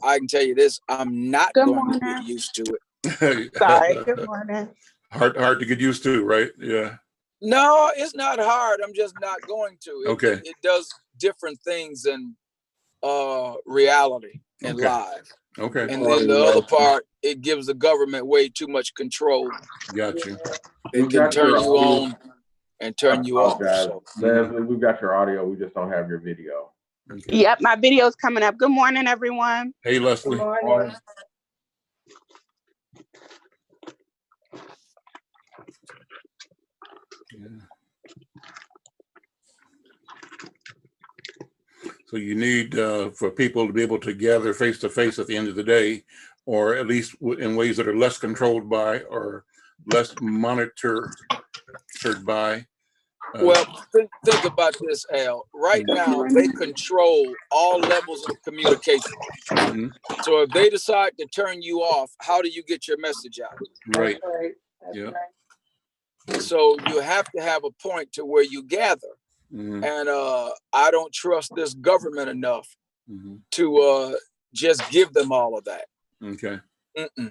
I can tell you this, I'm not going to get used to it. Sorry, good morning. Hard to get used to, right? Yeah. No, it's not hard. I'm just not going to. Okay. It does different things in reality and live. Okay. And then the other part, it gives the government way too much control. Got you. It can turn you on and turn you off. So. Leslie, we've got your audio. We just don't have your video. Okay. Yep, my video's coming up. Good morning, everyone. Hey, Leslie. Good morning. So you need for people to be able to gather face to face at the end of the day, or at least in ways that are less controlled by or less monitored by. Well, think about this, Al. Right now, they control all levels of communication. Mm-hmm. So if they decide to turn you off, how do you get your message out? Right. Yeah. So you have to have a point to where you gather. Mm-hmm. And I don't trust this government enough mm-hmm. to just give them all of that. Okay. Okay.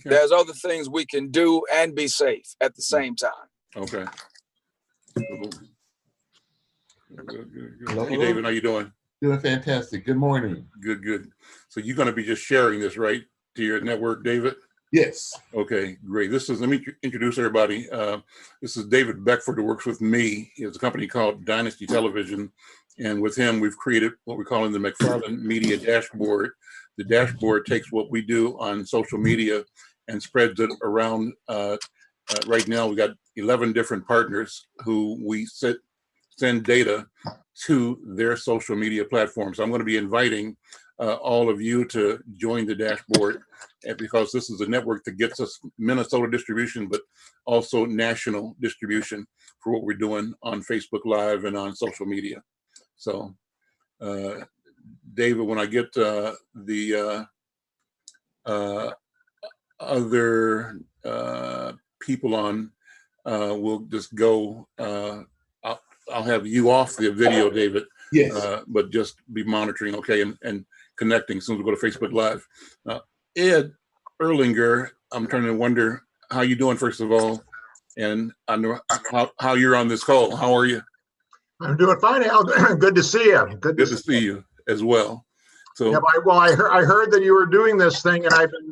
There's other things we can do and be safe at the same time. Okay. Good. Hey, David, how you doing? Doing fantastic. Good morning. Good. So you're going to be just sharing this, right, to your network, David? Yes. Okay, great. Let me introduce everybody. This is David Beckford, who works with me. He has a company called Dynasty Television. And with him, we've created what we call in the Mcfarlane Media Dashboard. The dashboard takes what we do on social media and spreads it around. Right now, we got 11 different partners who we send data to their social media platforms. So I'm going to be inviting all of you to join the dashboard, because this is a network that gets us Minnesota distribution, but also national distribution for what we're doing on Facebook Live and on social media. So, David, when I get the other people on, we'll just go. I'll have you off the video, David. Yes. But just be monitoring, okay, and connecting as soon as we go to Facebook Live. Ed Erlinger, I'm trying to wonder how you doing, first of all, and I know how you're on this call. How are you? I'm doing fine, Al. Good to see you. Good to see you as well. So, yeah, I heard that you were doing this thing, and I've been,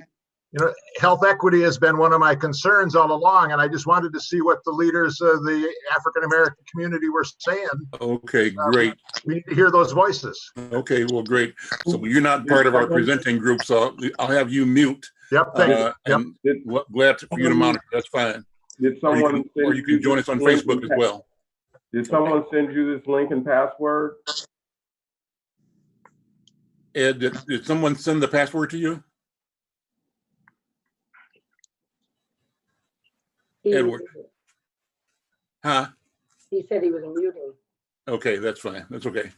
health equity has been one of my concerns all along, and I just wanted to see what the leaders of the African American community were saying. Okay, great. We need to hear those voices. Okay, well, great. So you're not part of our presenting group, so I'll have you mute. Yep, thank you. Yep. Glad for you to monitor. That's fine. Did someone or you can join us on Facebook as well. Did someone send you this link and password? Ed, did someone send the password to you? Edward. Huh? He said he was muting. Okay, that's fine. That's okay.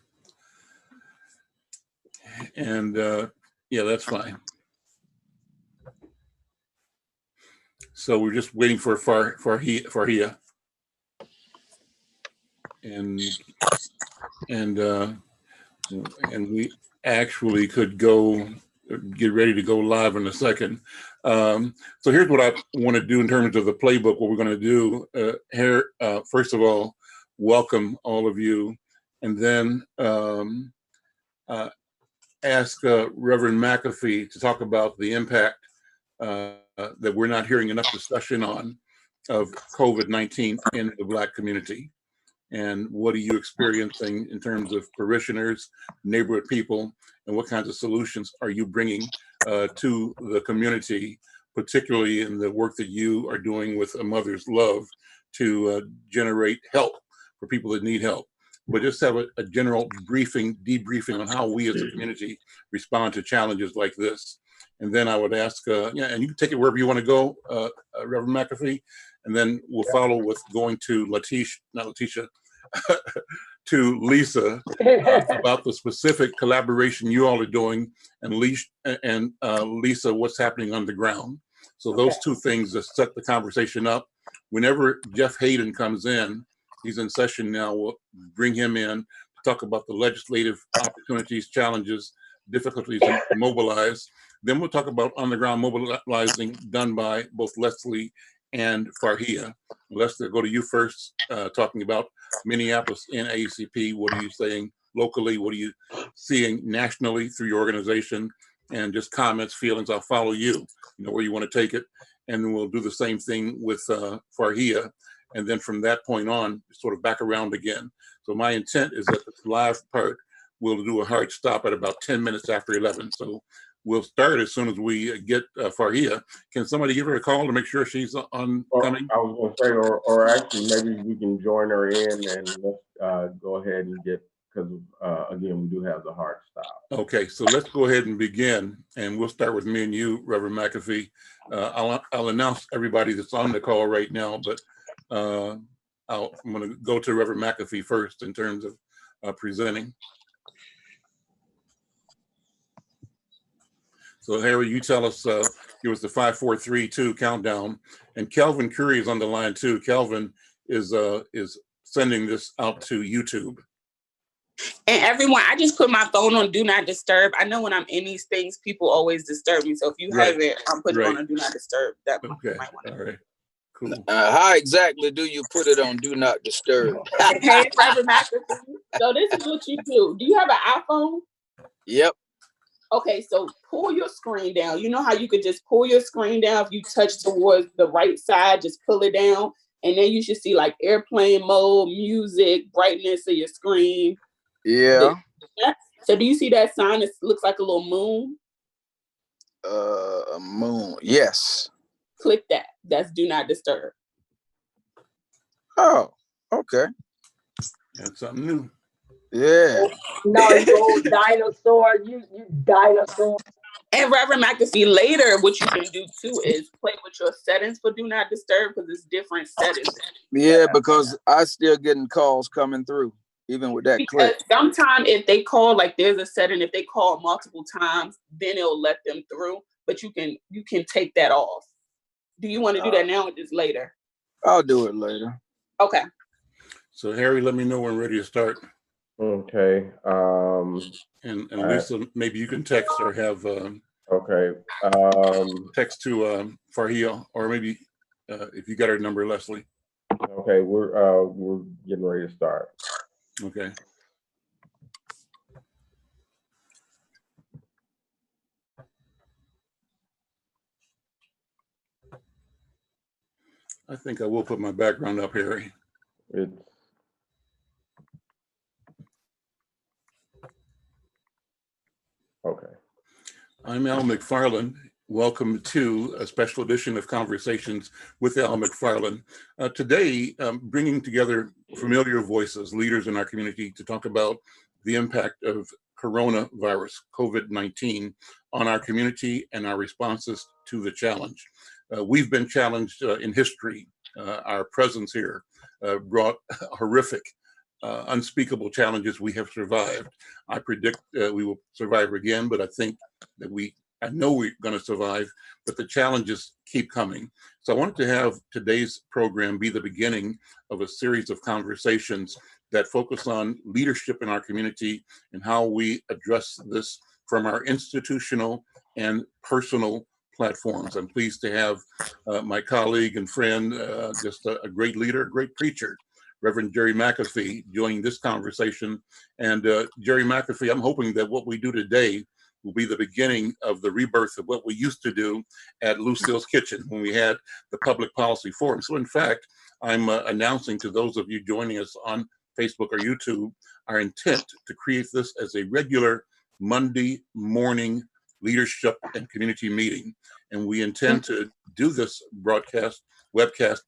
And yeah, that's fine. So we're just waiting for Farhia. And we actually could get ready to go live in a second. So here's what I want to do in terms of the playbook. What we're going to do here, first of all, welcome all of you, and then ask Reverend McAfee to talk about the impact that we're not hearing enough discussion on of COVID-19 in the Black community. And what are you experiencing in terms of parishioners, neighborhood people, and what kinds of solutions are you bringing to the community, particularly in the work that you are doing with A Mother's Love to generate help for people that need help. But just have a general debriefing on how we as a community respond to challenges like this. And then I would ask, and you can take it wherever you want to go, Reverend McAfee, and then we'll follow with going to to Lisa about the specific collaboration you all are doing, and Lisa, what's happening on the ground. So those two things that set the conversation up. Whenever Jeff Hayden comes in, he's in session now, we'll bring him in to talk about the legislative opportunities, challenges difficulties to mobilize. Then we'll talk about on-the-ground mobilizing done by both Leslie and Farhia. Leslie, I'll go to you first, talking about Minneapolis NAACP. What are you saying locally? What are you seeing nationally through your organization? And just comments, feelings. I'll follow you, where you want to take it. And then we'll do the same thing with Farhia. And then from that point on, sort of back around again. So my intent is that this live part, we'll do a hard stop at about 10 minutes after 11. So we'll start as soon as we get Farhia. Can somebody give her a call to make sure she's on coming? I was going to say, or actually maybe we can join her in and let's go ahead and get, because again, we do have the hard stop. Okay, so let's go ahead and begin, and we'll start with me and you, Reverend McAfee. I'll announce everybody that's on the call right now, but I'm going to go to Reverend McAfee first in terms of presenting. So Harry, you tell us, give us the 5, 4, 3, 2 countdown, and Kelvin Curry is on the line too. Kelvin is sending this out to YouTube. And everyone, I just put my phone on Do Not Disturb. I know when I'm in these things, people always disturb me. So if you have it, I'm putting it on Do Not Disturb. That okay. might want to. All right. Cool. How exactly do you put it on Do Not Disturb? Hey, Reverend McAfee. So this is what you do. Do you have an iPhone? Yep. Okay, so pull your screen down. You know how you could just pull your screen down if you touch towards the right side, just pull it down. And then you should see like airplane mode, music, brightness of your screen. Yeah. So do you see that sign that looks like a little moon? A moon. Yes. Click that. That's Do Not Disturb. Oh, okay. That's something new. Yeah. No, you old dinosaur. You dinosaur. And Reverend McAfee, later, what you can do too is play with your settings for Do Not Disturb because it's different settings. Yeah, because I still getting calls coming through, even with that Because click. sometimes if they call, like there's a setting, if they call multiple times, then it'll let them through. But you can take that off. Do you want to do that now or just later? I'll do it later. Okay. So Harry, let me know when we're ready to start. Okay. And Lisa, maybe you can text or have Okay. text to Farhia, or maybe if you got her number, Leslie. Okay, we're getting ready to start. Okay. I think I will put my background up, Harry. It's okay. I'm Al Mcfarlane. Welcome to a special edition of Conversations with Al Mcfarlane. Today, bringing together familiar voices, leaders in our community, to talk about the impact of coronavirus, COVID-19, on our community and our responses to the challenge. We've been challenged in history. Our presence here brought horrific, unspeakable challenges we have survived. I predict we will survive again, but I think that I know we're going to survive, but the challenges keep coming. So I wanted to have today's program be the beginning of a series of conversations that focus on leadership in our community and how we address this from our institutional and personal platforms. I'm pleased to have my colleague and friend, just a great leader, a great preacher, Reverend Jerry McAfee, joining this conversation. And Jerry McAfee, I'm hoping that what we do today will be the beginning of the rebirth of what we used to do at Lucille's Kitchen when we had the Public Policy Forum. So in fact, I'm announcing to those of you joining us on Facebook or YouTube our intent to create this as a regular Monday morning leadership and community meeting. And we intend to do this webcast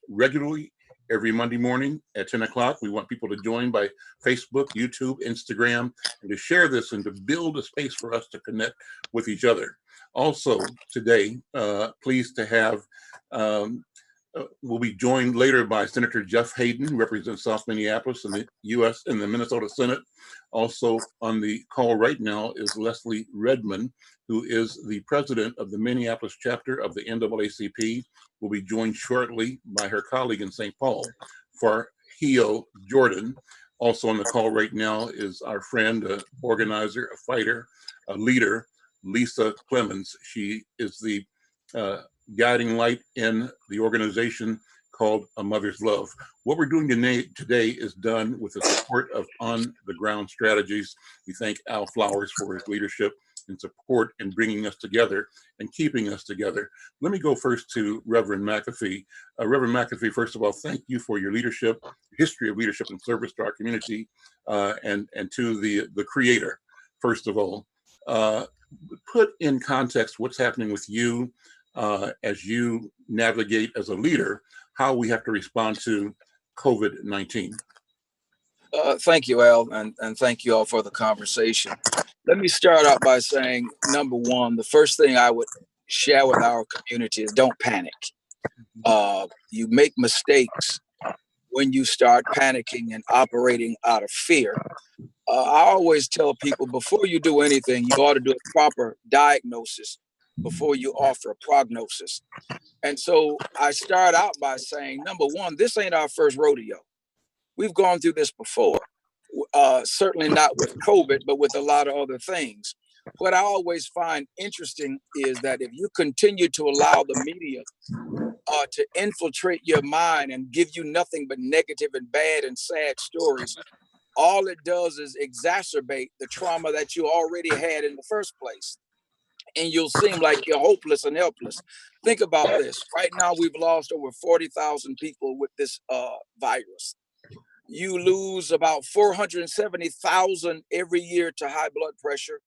regularly every Monday morning at 10 o'clock. We want people to join by Facebook, YouTube, Instagram, and to share this and to build a space for us to connect with each other. Also today, pleased to have, we'll be joined later by Senator Jeff Hayden, who represents South Minneapolis in the U.S. and the Minnesota Senate. Also on the call right now is Leslie Redmond, who is the president of the Minneapolis chapter of the NAACP. Will be joined shortly by her colleague in St. Paul, Farhia Jordan. Also on the call right now is our friend, organizer, a fighter, leader, Lisa Clemens. She is the guiding light in the organization called A Mother's Love. What we're doing today is done with the support of on-the-ground strategies. We thank Al Flowers for his leadership and support in bringing us together and keeping us together. Let me go first to Reverend McAfee. Reverend McAfee, first of all, thank you for your leadership, history of leadership and service to our community, and to the creator, first of all. Put in context what's happening with you as you navigate as a leader, how we have to respond to COVID-19. Thank you, Al, and thank you all for the conversation. Let me start out by saying, number one, the first thing I would share with our community is don't panic. You make mistakes when you start panicking and operating out of fear. I always tell people, before you do anything, you ought to do a proper diagnosis before you offer a prognosis. And so I start out by saying, number one, this ain't our first rodeo. We've gone through this before, certainly not with COVID, but with a lot of other things. What I always find interesting is that if you continue to allow the media to infiltrate your mind and give you nothing but negative and bad and sad stories, all it does is exacerbate the trauma that you already had in the first place. And you'll seem like you're hopeless and helpless. Think about this. Right now, we've lost over 40,000 people with this virus. You lose about 470,000 every year to high blood pressure.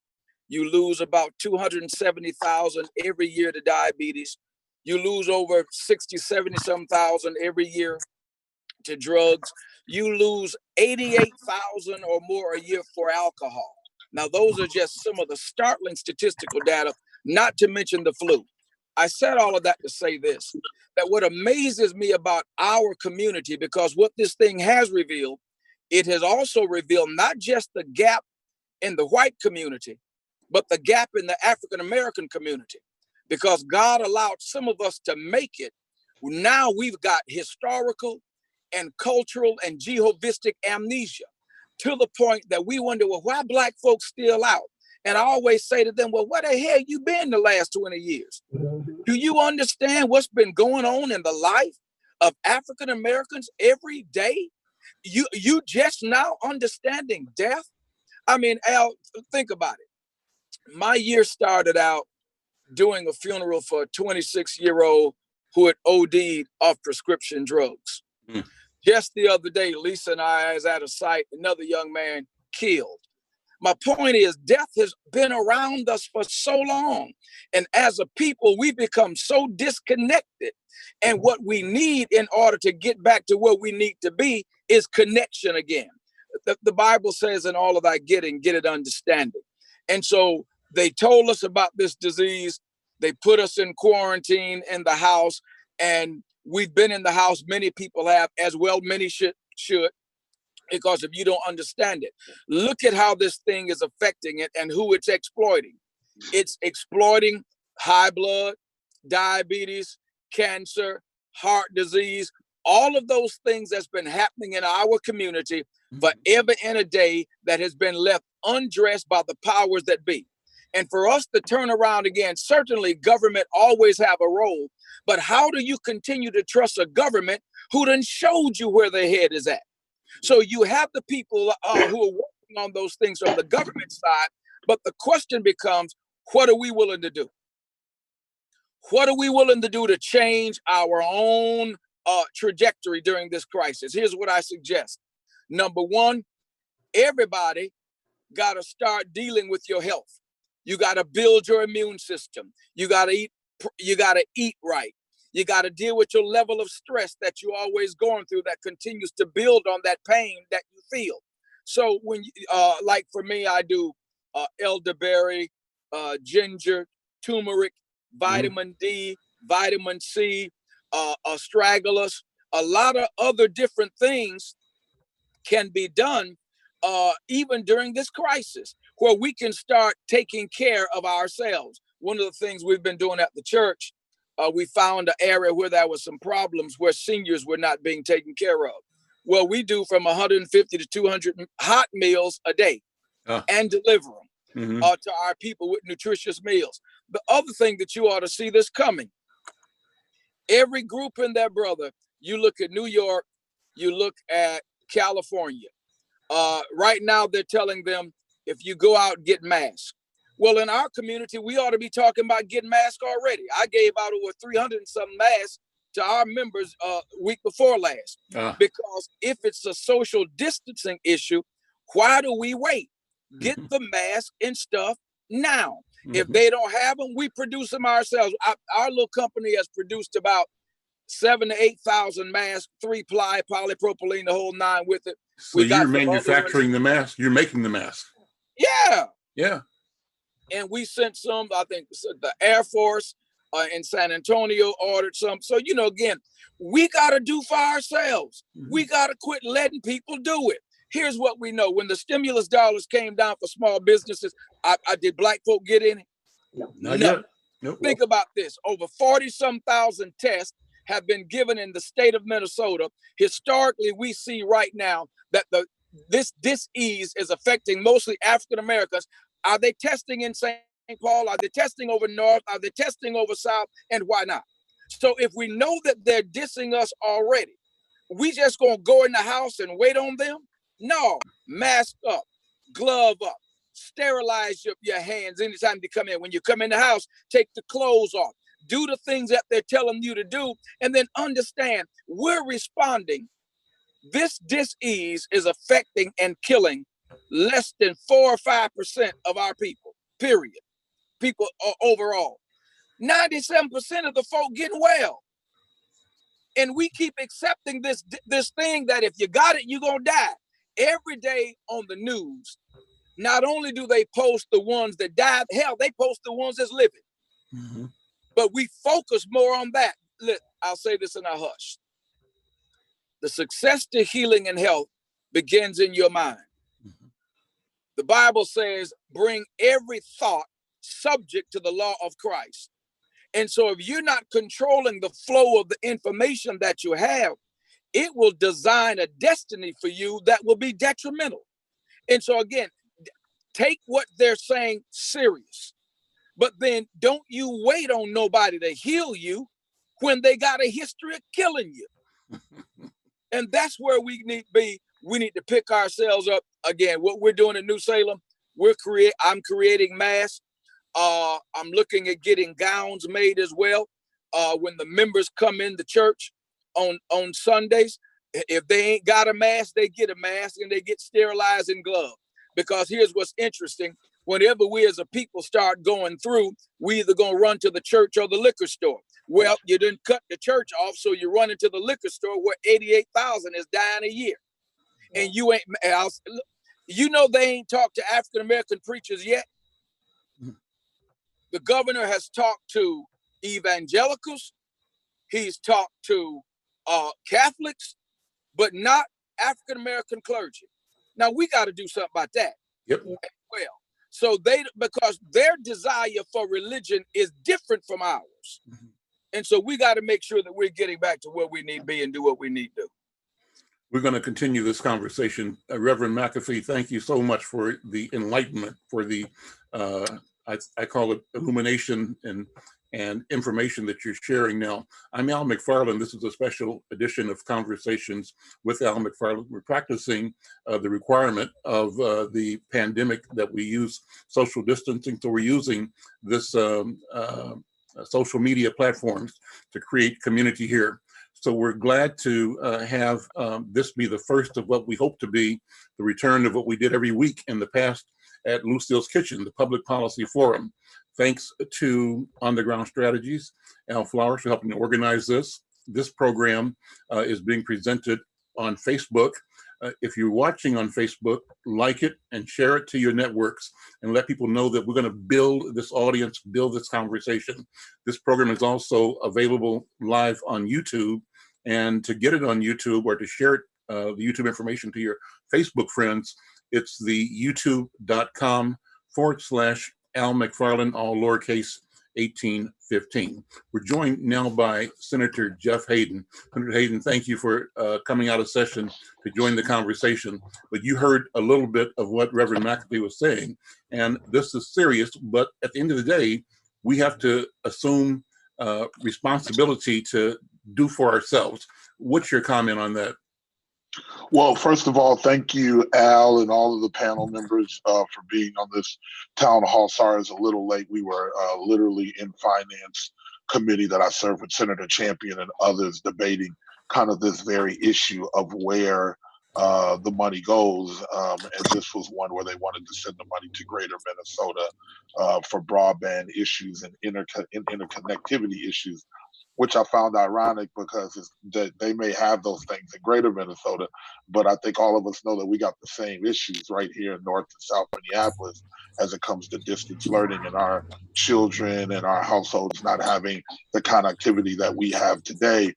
You lose about 270,000 every year to diabetes. You lose over 60, 70 some thousand every year to drugs. You lose 88,000 or more a year for alcohol. Now, those are just some of the startling statistical data, not to mention the flu. I said all of that to say this, that what amazes me about our community, because what this thing has revealed, it has also revealed not just the gap in the white community, but the gap in the African-American community. Because God allowed some of us to make it. Now we've got historical and cultural and Jehovistic amnesia, to the point that we wonder, well, why Black folks still out? And I always say to them, well, where the hell you been the last 20 years? Do you understand what's been going on in the life of African Americans every day? You just now understanding death? I mean, Al, think about it. My year started out doing a funeral for a 26-year-old who had OD'd off prescription drugs. Just the other day, Lisa and I was at a site, another young man killed. My point is, death has been around us for so long. And as a people, we become so disconnected. And what we need in order to get back to where we need to be is connection again. The Bible says, in all of thy getting, get it understanding. And so they told us about this disease. They put us in quarantine in the house, and we've been in the house. Many people have, as well, many should, because if you don't understand it, look at how this thing is affecting it and who it's exploiting. It's exploiting high blood, diabetes, cancer, heart disease, all of those things that's been happening in our community forever and a day that has been left undressed by the powers that be. And for us to turn around again, certainly government always have a role, but how do you continue to trust a government who done showed you where their head is at? So you have the people who are working on those things from the government side, but the question becomes, what are we willing to do? What are we willing to do to change our own trajectory during this crisis? Here's what I suggest. Number one, everybody got to start dealing with your health. You got to build your immune system. You got to eat right. You got to deal with your level of stress that you're always going through that continues to build on that pain that you feel. So when, like for me, I do elderberry, ginger, turmeric, vitamin D, vitamin C, astragalus, a lot of other different things can be done even during this crisis, where we can start taking care of ourselves. One of the things we've been doing at the church, we found an area where there was some problems where seniors were not being taken care of. Well, we do from 150 to 200 hot meals a day and deliver them. to our people with nutritious meals. The other thing that you ought to see this coming, every group in there, brother, you look at New York, you look at California. Right now, they're telling them, if you go out, get masked. Well, in our community, we ought to be talking about getting masked already. I gave out over 300 and some masks to our members week before last. Because if it's a social distancing issue, why do we wait? Get the mask and stuff now. If they don't have them, we produce them ourselves. Our little company has produced about 7,000 to 8,000 masks, 3-ply polypropylene, the whole nine with it. So you're manufacturing the mask, you're making the mask. Yeah. Yeah. And we sent some, I think the Air Force in San Antonio ordered some. So, you know, again, we got to do for ourselves. We got to quit letting people do it. Here's what we know. When the stimulus dollars came down for small businesses, did black folk get in it? No. Not yet. Nope. Think about this. Over 40-some thousand tests have been given in the state of Minnesota. Historically, we see right now that this disease is affecting mostly African Americans. Are they testing in St. Paul? Are they testing over north? Are they testing over south? And why not? So if we know that they're dissing us already, we just gonna go in the house and wait on them? No. Mask up, glove up, sterilize your hands anytime you come in. When you come in the house, take the clothes off. Do the things that they're telling you to do, and then understand we're responding. This disease is affecting and killing less than 4 or 5% of our people, period. People overall. 97% of the folk getting well. And we keep accepting this thing that if you got it, you're going to die. Every day on the news, not only do they post the ones that died, hell, they post the ones that's living. But we focus more on that. Look, I'll say this in a hush. The success to healing and health begins in your mind. The Bible says, bring every thought subject to the law of Christ. And so if you're not controlling the flow of the information that you have, it will design a destiny for you that will be detrimental. And so again, take what they're saying serious. But then don't you wait on nobody to heal you when they got a history of killing you. And that's where we need to be. We need to pick ourselves up. Again, what we're doing in New Salem, I'm creating masks. I'm looking at getting gowns made as well. When the members come in the church on Sundays, if they ain't got a mask, they get a mask and they get sterilized and gloved. Because here's what's interesting. Whenever we as a people start going through, we either gonna run to the church or the liquor store. Well, you didn't cut the church off, so you run into the liquor store where 88,000 is dying a year. And you ain't, they ain't talked to African-American preachers yet. The governor has talked to evangelicals. He's talked to Catholics, but not African-American clergy. Now we got to do something about that. Yep. Well, so because their desire for religion is different from ours. And so we got to make sure that we're getting back to where we need to be and do what we need to do. We're going to continue this conversation. Reverend McAfee, thank you so much for the enlightenment, for the, I call it illumination and information that you're sharing now. I'm Al Mcfarlane. This is a special edition of Conversations with Al Mcfarlane. We're practicing the requirement of the pandemic that we use social distancing. So we're using this social media platforms to create community here. So we're glad to have this be the first of what we hope to be the return of what we did every week in the past at Lucille's Kitchen, the Public Policy Forum. Thanks to On the Ground Strategies, Al Flowers, for helping to organize this. This program is being presented on Facebook. If you're watching on Facebook, like it and share it to your networks and let people know that we're going to build this audience, build this conversation. This program is also available live on YouTube. And to get it on YouTube or to share it, the YouTube information to your Facebook friends, it's the youtube.com/Al Mcfarlane, all lowercase 1815. We're joined now by Senator Jeff Hayden. Senator Hayden, thank you for coming out of session to join the conversation. But you heard a little bit of what Reverend McAfee was saying, and this is serious, but at the end of the day, we have to assume responsibility to do for ourselves. What's your comment on that? Well, first of all, thank you, Al, and all of the panel members for being on this town hall. Sorry, it's a little late. We were literally in finance committee that I served with Senator Champion and others debating kind of this very issue of where the money goes. And this was one where they wanted to send the money to Greater Minnesota for broadband issues and interconnectivity issues, which I found ironic because they may have those things in Greater Minnesota, but I think all of us know that we got the same issues right here in North and South Minneapolis as it comes to distance learning and our children and our households not having the connectivity that we have today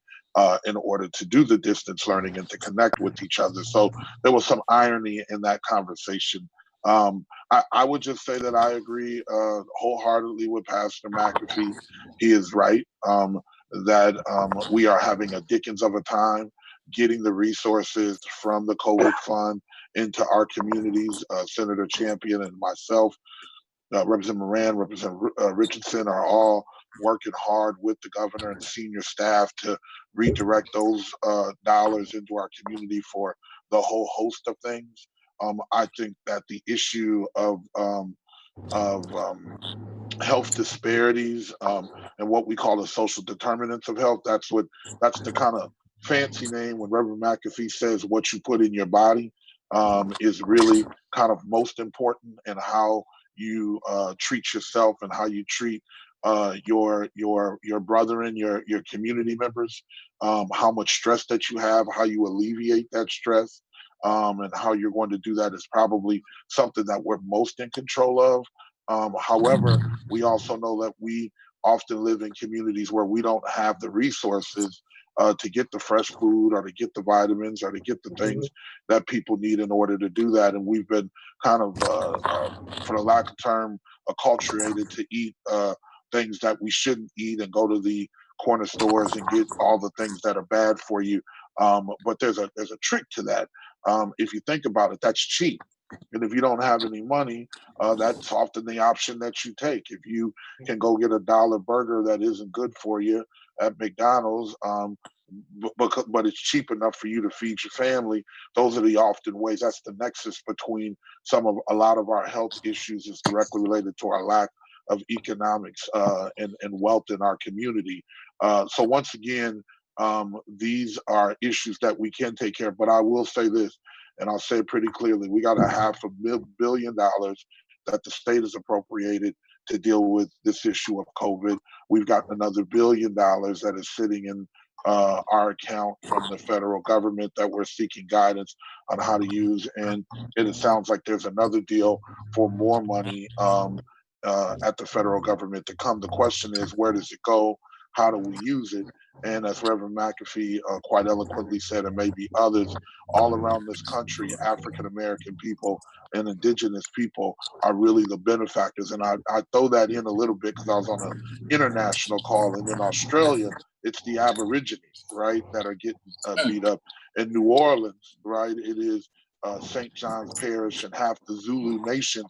in order to do the distance learning and to connect with each other. So there was some irony in that conversation. I would just say that I agree wholeheartedly with Pastor McAfee. He is right. That we are having a Dickens of a time getting the resources from the COVID fund into our communities. Senator Champion and myself, Representative Moran, Representative Richardson are all working hard with the governor and senior staff to redirect those dollars into our community for the whole host of things. I think that the issue of health disparities and what we call the social determinants of health. That's the kind of fancy name when Reverend McAfee says what you put in your body is really kind of most important, and how you treat yourself and how you treat your brethren, your community members, how much stress that you have, how you alleviate that stress, and how you're going to do that is probably something that we're most in control of. However, we also know that we often live in communities where we don't have the resources to get the fresh food or to get the vitamins or to get the things that people need in order to do that. And we've been kind of, for the lack of term, acculturated to eat things that we shouldn't eat and go to the corner stores and get all the things that are bad for you. But there's a trick to that. If you think about it, that's cheap. And if you don't have any money, that's often the option that you take. If you can go get $1 burger that isn't good for you at McDonald's, but it's cheap enough for you to feed your family, those are the often ways. That's the nexus between a lot of our health issues is directly related to our lack of economics and wealth in our community. So once again, these are issues that we can take care of. But I will say this, and I'll say it pretty clearly, we got $500 million that the state has appropriated to deal with this issue of COVID. We've got another $1 billion that is sitting in our account from the federal government that we're seeking guidance on how to use. And it sounds like there's another deal for more money at the federal government to come. The question is, where does it go? How do we use it? And as Reverend McAfee quite eloquently said, and maybe others, all around this country, African-American people and indigenous people are really the benefactors. And I throw that in a little bit because I was on an international call, and in Australia, it's the Aborigines, right, that are getting beat up. In New Orleans, right, it is St. John's Parish, and half the Zulu Nation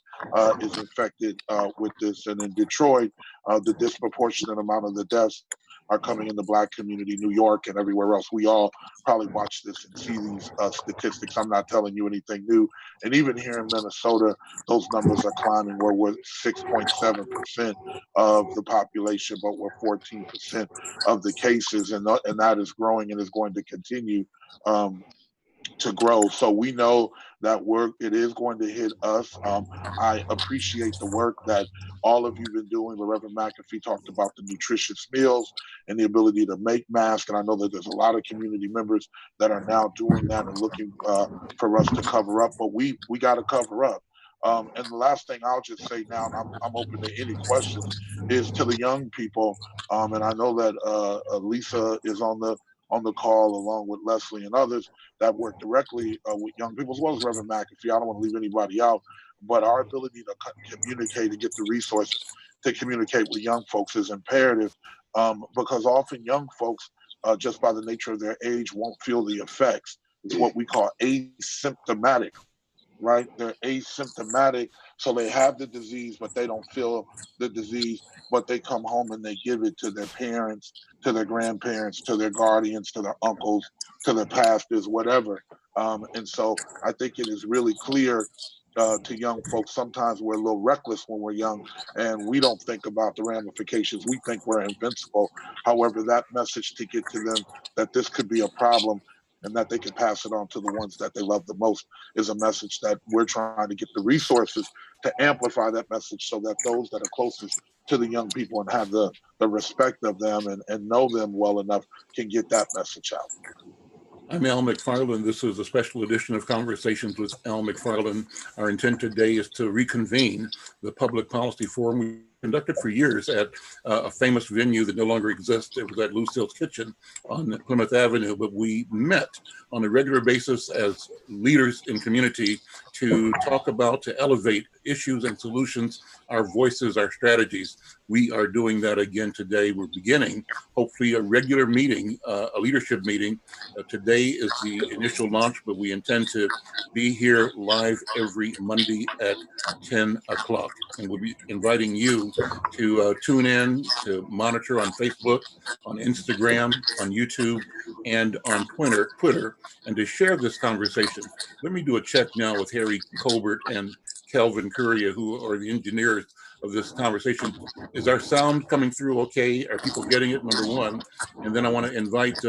is infected with this. And in Detroit, the disproportionate amount of the deaths are coming in the Black community, New York and everywhere else. We all probably watch this and see these statistics. I'm not telling you anything new. And even here in Minnesota, those numbers are climbing, where we're 6.7% of the population, but we're 14% of the cases. And that is growing and is going to continue to grow. So we know that it is going to hit us. I appreciate the work that all of you have been doing. The Reverend McAfee talked about the nutritious meals and the ability to make masks. And I know that there's a lot of community members that are now doing that and looking for us to cover up, but we got to cover up. And the last thing I'll just say now, and I'm open to any questions, is to the young people. And I know that Lisa is on the call, along with Leslie and others that work directly with young people, as well as Reverend McAfee. I don't want to leave anybody out, but our ability to communicate and get the resources to communicate with young folks is imperative, because often young folks, just by the nature of their age, won't feel the effects. It's what we call asymptomatic, right? They're asymptomatic, so they have the disease, but they don't feel the disease, but they come home and they give it to their parents, to their grandparents, to their guardians, to their uncles, to their pastors, whatever. And so I think it is really clear to young folks. Sometimes we're a little reckless when we're young and we don't think about the ramifications. We think we're invincible. However, that message to get to them that this could be a problem and that they can pass it on to the ones that they love the most is a message that we're trying to get the resources to amplify that message, so that those that are closest to the young people and have the respect of them and know them well enough can get that message out. I'm Al Mcfarlane. This is a special edition of Conversations with Al Mcfarlane. Our intent today is to reconvene the public policy forum we conducted for years at a famous venue that no longer exists. It was at Lucille's Kitchen on Plymouth Avenue, but we met on a regular basis as leaders in community to talk about, to elevate issues and solutions, our voices, our strategies. We are doing that again today. We're beginning, hopefully, a regular meeting, a leadership meeting. Today is the initial launch, but we intend to be here live every Monday at 10 o'clock. And we'll be inviting you to tune in, to monitor on Facebook, on Instagram, on YouTube, and on Twitter, and to share this conversation. Let me do a check now with Harry Colbert and Kelvin Curria, who are the engineers of this conversation. Is our sound coming through okay? Are people getting it, number one? And then I want to invite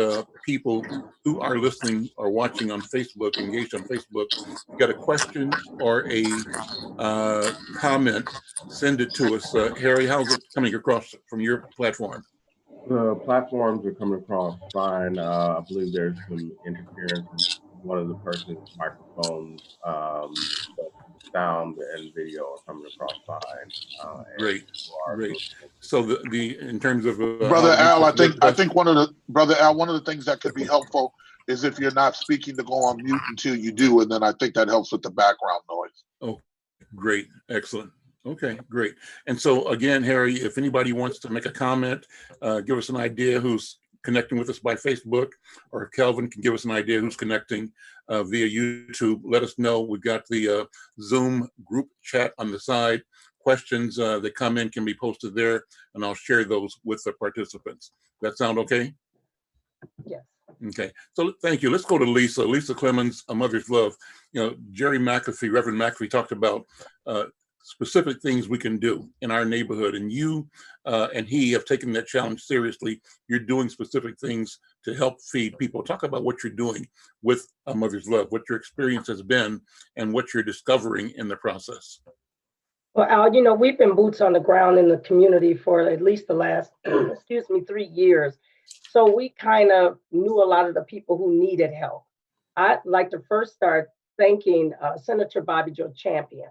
people who are listening or watching on Facebook, engaged on Facebook. If you got a question or a comment, send it to us. Harry, how's it coming across from your platform? The platforms are coming across fine. I believe there's some interference in one of the person's microphones, but sound and video are coming across fine. Great, great. So the in terms of Brother Al, I think one of the things that could be helpful is if you're not speaking to go on mute until you do, and then I think that helps with the background noise. Oh, great, excellent. Okay, great. And so again, Harry, if anybody wants to make a comment, give us an idea who's connecting with us by Facebook, or Kelvin can give us an idea who's connecting via YouTube, let us know. We've got the Zoom group chat on the side. Questions that come in can be posted there, and I'll share those with the participants. That sound okay? Yes. Okay, so thank you. Let's go to Lisa. Lisa Clemens, A Mother's Love. You know, Jerry McAfee, Reverend McAfee talked about specific things we can do in our neighborhood, and you and he have taken that challenge seriously. You're doing specific things to help feed people. Talk about what you're doing with A Mother's Love, what your experience has been, and what you're discovering in the process. Well, Al, you know, we've been boots on the ground in the community for at least the last, 3 years. So we kind of knew a lot of the people who needed help. I'd like to first start thanking Senator Bobby Joe Champion,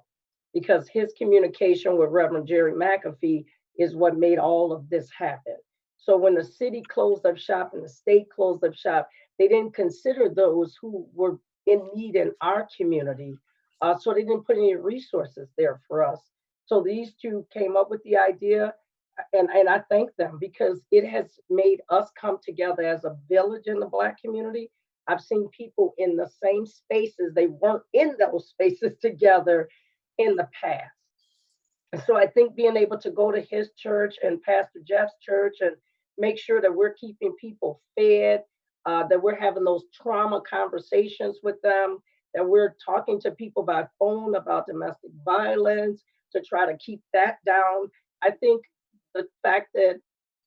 because his communication with Reverend Jerry McAfee is what made all of this happen. So when the city closed up shop and the state closed up shop, they didn't consider those who were in need in our community. So they didn't put any resources there for us. So these two came up with the idea, and I thank them, because it has made us come together as a village in the Black community. I've seen people in the same spaces, they weren't in those spaces together in the past. So I think being able to go to his church and Pastor Jeff's church and make sure that we're keeping people fed, that we're having those trauma conversations with them, that we're talking to people by phone about domestic violence to try to keep that down. I think the fact that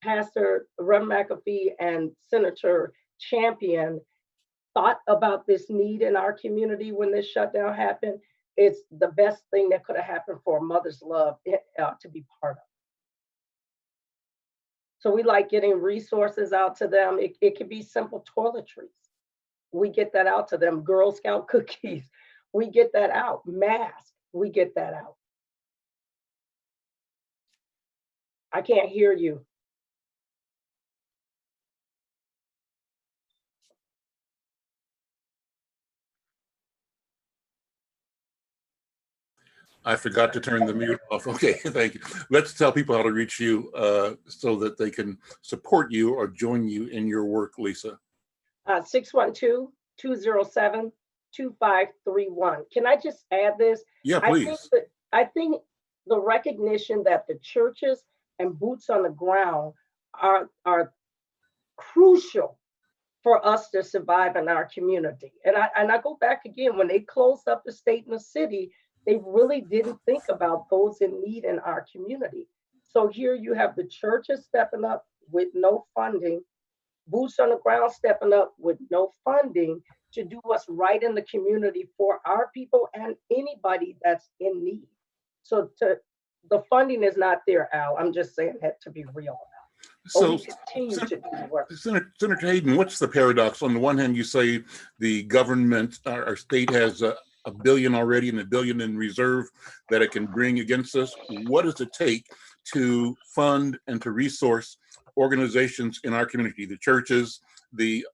Pastor Reverend McAfee and Senator Champion thought about this need in our community when this shutdown happened, it's the best thing that could have happened for Mother's Love to be part of. So we like getting resources out to them. It could be simple toiletries. We get that out to them. Girl Scout cookies, we get that out. Masks, we get that out. I can't hear you. I forgot to turn the mute off. Okay, thank you. Let's tell people how to reach you so that they can support you or join you in your work, Lisa. 612-207-2531. Can I just add this? Yeah, please. I think the recognition that the churches and boots on the ground are crucial for us to survive in our community. And I go back again, when they closed up the state and the city, they really didn't think about those in need in our community. So here you have the churches stepping up with no funding, boots on the ground stepping up with no funding to do what's right in the community for our people and anybody that's in need. So the funding is not there, Al. I'm just saying that to be real. So, we continue to do work. Senator Hayden, what's the paradox? On the one hand, you say the government, our state has $1 billion already and $1 billion in reserve that it can bring against us. What does it take to fund and to resource organizations in our community, the churches, the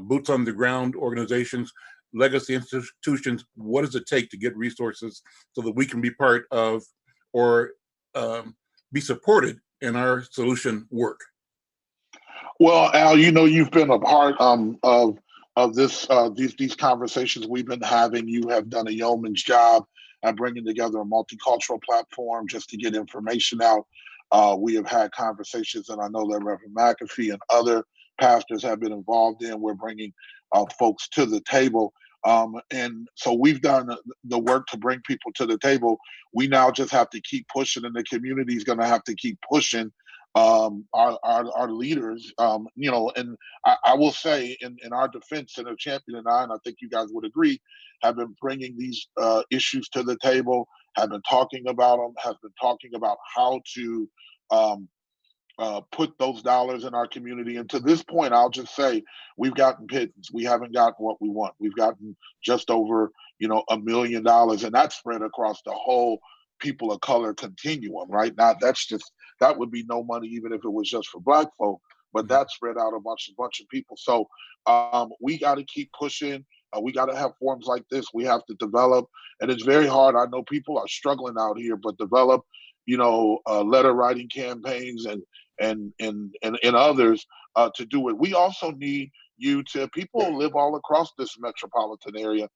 boots on the ground organizations, legacy institutions? What does it take to get resources so that we can be part of or be supported in our solution work? Well, Al, you know, you've been a part of this these conversations we've been having. You have done a yeoman's job at bringing together a multicultural platform just to get information out. We have had conversations, and I know that Reverend McAfee and other pastors have been involved in. We're bringing folks to the table. And so we've done the work to bring people to the table. We now just have to keep pushing, and the community is going to have to keep pushing our leaders. You know, and I will say in our defense, Senator Champion and I think you guys would agree, have been bringing these issues to the table, have been talking about them, have been talking about how to put those dollars in our community. And to this point, I'll just say we've gotten pittance. We haven't gotten what we want. We've gotten just over, $1 million, and that's spread across the whole people of color continuum, right? Now, that would be no money even if it was just for Black folk, but that's spread out a bunch of people. So we got to keep pushing. We got to have forums like this. We have to develop, and it's very hard. I know people are struggling out here, but develop, letter writing campaigns and others to do it. We also need people live all across this metropolitan area.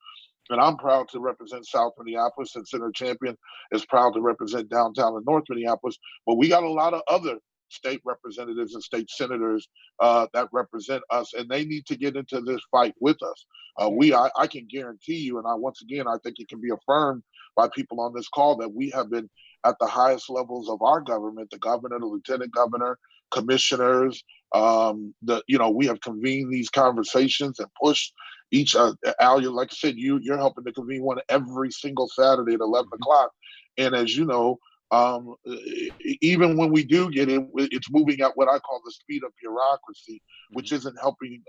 And I'm proud to represent South Minneapolis, and Senator Champion is proud to represent downtown and North Minneapolis. But we got a lot of other state representatives and state senators that represent us, and they need to get into this fight with us. I can guarantee you, and I think it can be affirmed by people on this call, that we have been at the highest levels of our government, the governor, the lieutenant governor, commissioners. We have convened these conversations and pushed each. Al, like I said, you're helping to convene one every single Saturday at 11 o'clock. And as you know, even when we do get it, it's moving at what I call the speed of bureaucracy, which isn't helping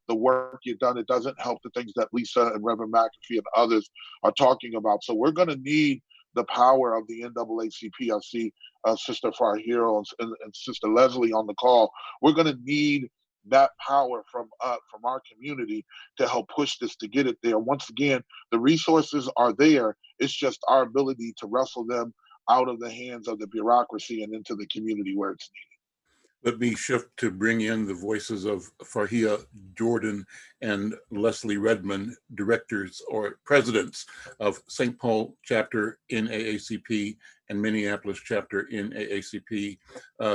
the work you've done. It doesn't help the things that Lisa and Reverend McAfee and others are talking about. So we're going to need the power of the NAACP. I see Sister Farhiro and Sister Leslie on the call. We're going to need that power from our community to help push this, to get it there. Once again, the resources are there. It's just our ability to wrestle them out of the hands of the bureaucracy and into the community where it's needed. Let me shift to bring in the voices of Farhia Jordan and Leslie Redmond, directors or presidents of St. Paul chapter in NAACP and Minneapolis chapter in NAACP.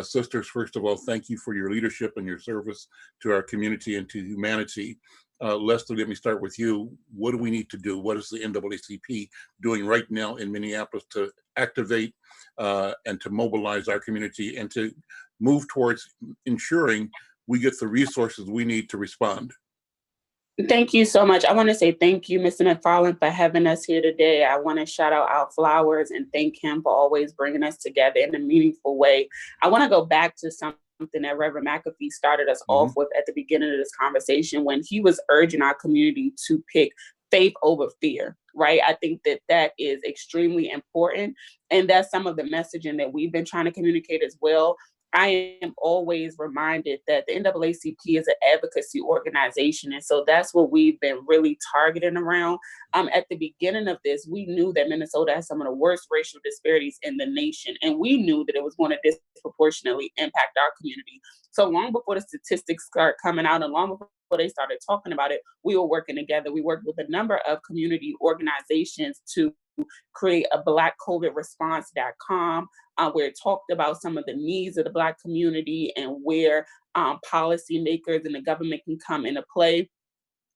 Sisters, first of all, thank you for your leadership and your service to our community and to humanity. Leslie, let me start with you. What do we need to do? What is the NAACP doing right now in Minneapolis to activate and to mobilize our community and to move towards ensuring we get the resources we need to respond? Thank you so much. I want to say thank you, Mr. Mcfarlane, for having us here today. I want to shout out Al Flowers and thank him for always bringing us together in a meaningful way. I want to go back to something that Reverend McAfee started us off with at the beginning of this conversation, when he was urging our community to pick faith over fear, right? I think that is extremely important. And that's some of the messaging that we've been trying to communicate as well. I am always reminded that the NAACP is an advocacy organization. And so that's what we've been really targeting around. At the beginning of this, we knew that Minnesota has some of the worst racial disparities in the nation. And we knew that it was going to disproportionately impact our community. So long before the statistics start coming out and long before they started talking about it, we were working together. We worked with a number of community organizations to create a blackcovidresponse.com where it talked about some of the needs of the Black community and where policymakers and the government can come into play.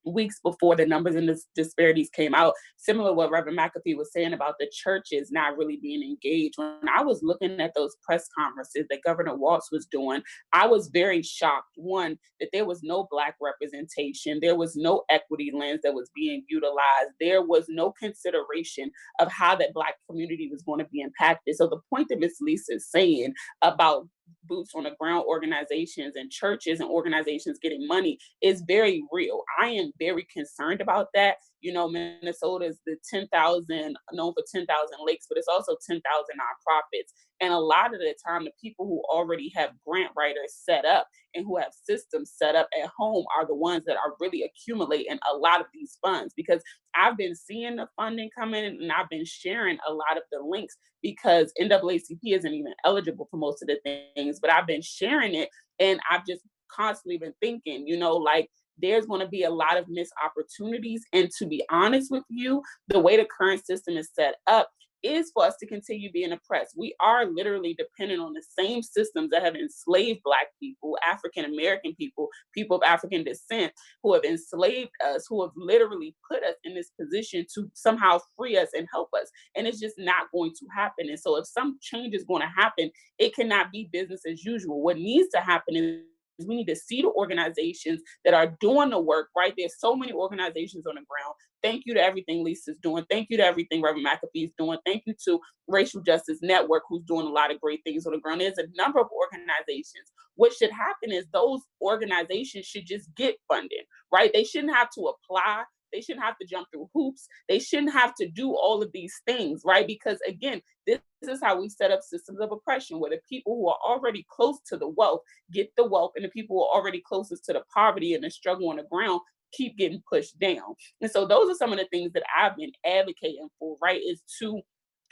Weeks before the numbers and the disparities came out, similar to what Reverend McAfee was saying about the churches not really being engaged. When I was looking at those press conferences that Governor Walz was doing, I was very shocked. One, that there was no Black representation. There was no equity lens that was being utilized. There was no consideration of how that Black community was going to be impacted. So the point that Ms. Lisa is saying about boots on the ground organizations and churches and organizations getting money is very real. I am very concerned about that. You know, Minnesota is the 10,000, known for 10,000 lakes, but it's also 10,000 nonprofits. And a lot of the time, the people who already have grant writers set up and who have systems set up at home are the ones that are really accumulating a lot of these funds, because I've been seeing the funding come in and I've been sharing a lot of the links because NAACP isn't even eligible for most of the things, but I've been sharing it and I've just constantly been thinking, you know, like, there's going to be a lot of missed opportunities. And to be honest with you, the way the current system is set up is for us to continue being oppressed. We are literally dependent on the same systems that have enslaved Black people, African-American people, people of African descent, who have enslaved us, who have literally put us in this position to somehow free us and help us. And it's just not going to happen. And so if some change is going to happen, it cannot be business as usual. What needs to happen is we need to see the organizations that are doing the work, right? There's so many organizations on the ground. Thank you to everything Lisa's doing. Thank you to everything Reverend McAfee is doing. Thank you to Racial Justice Network, who's doing a lot of great things on the ground. There's a number of organizations. What should happen is those organizations should just get funding, right? They shouldn't have to apply. They shouldn't have to jump through hoops. They shouldn't have to do all of these things, right? Because again, this is how we set up systems of oppression, where the people who are already close to the wealth get the wealth, and the people who are already closest to the poverty and the struggle on the ground keep getting pushed down. And so those are some of the things that I've been advocating for, right? Is to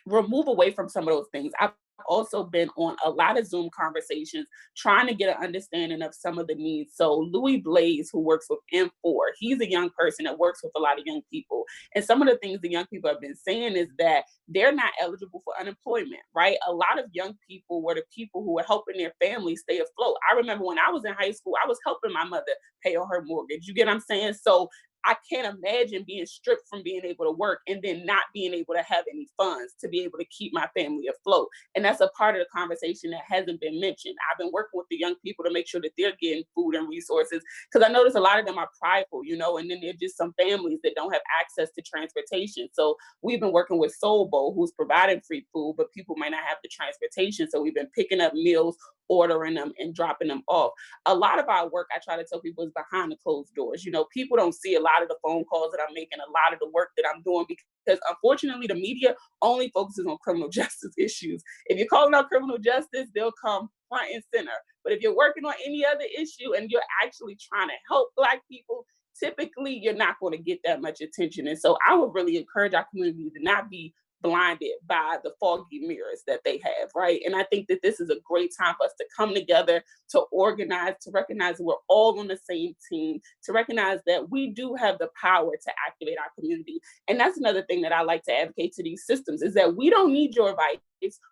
remove away from some of those things. I've also been on a lot of Zoom conversations trying to get an understanding of some of the needs. So Louis Blaze, who works with M4, he's a young person that works with a lot of young people. And some of the things the young people have been saying is that they're not eligible for unemployment, right? A lot of young people were the people who were helping their families stay afloat. I remember when I was in high school, I was helping my mother pay on her mortgage. You get what I'm saying? So I can't imagine being stripped from being able to work and then not being able to have any funds to be able to keep my family afloat. And that's a part of the conversation that hasn't been mentioned. I've been working with the young people to make sure that they're getting food and resources, because I notice a lot of them are prideful, you know, and then there's just some families that don't have access to transportation. So we've been working with Soul Bowl, who's providing free food, but people might not have the transportation. So we've been picking up meals, ordering them, and dropping them off. A lot of our work, I try to tell people, is behind the closed doors. You know, people don't see a lot of the phone calls that I'm making, a lot of the work that I'm doing, because unfortunately the media only focuses on criminal justice issues. If you're calling out criminal justice, they'll come front and center. But if you're working on any other issue and you're actually trying to help Black people, typically you're not going to get that much attention. And so I would really encourage our community to not be blinded by the foggy mirrors that they have, right? And I think that this is a great time for us to come together, to organize, to recognize that we're all on the same team, to recognize that we do have the power to activate our community. And that's another thing that I like to advocate to these systems, is that we don't need your advice.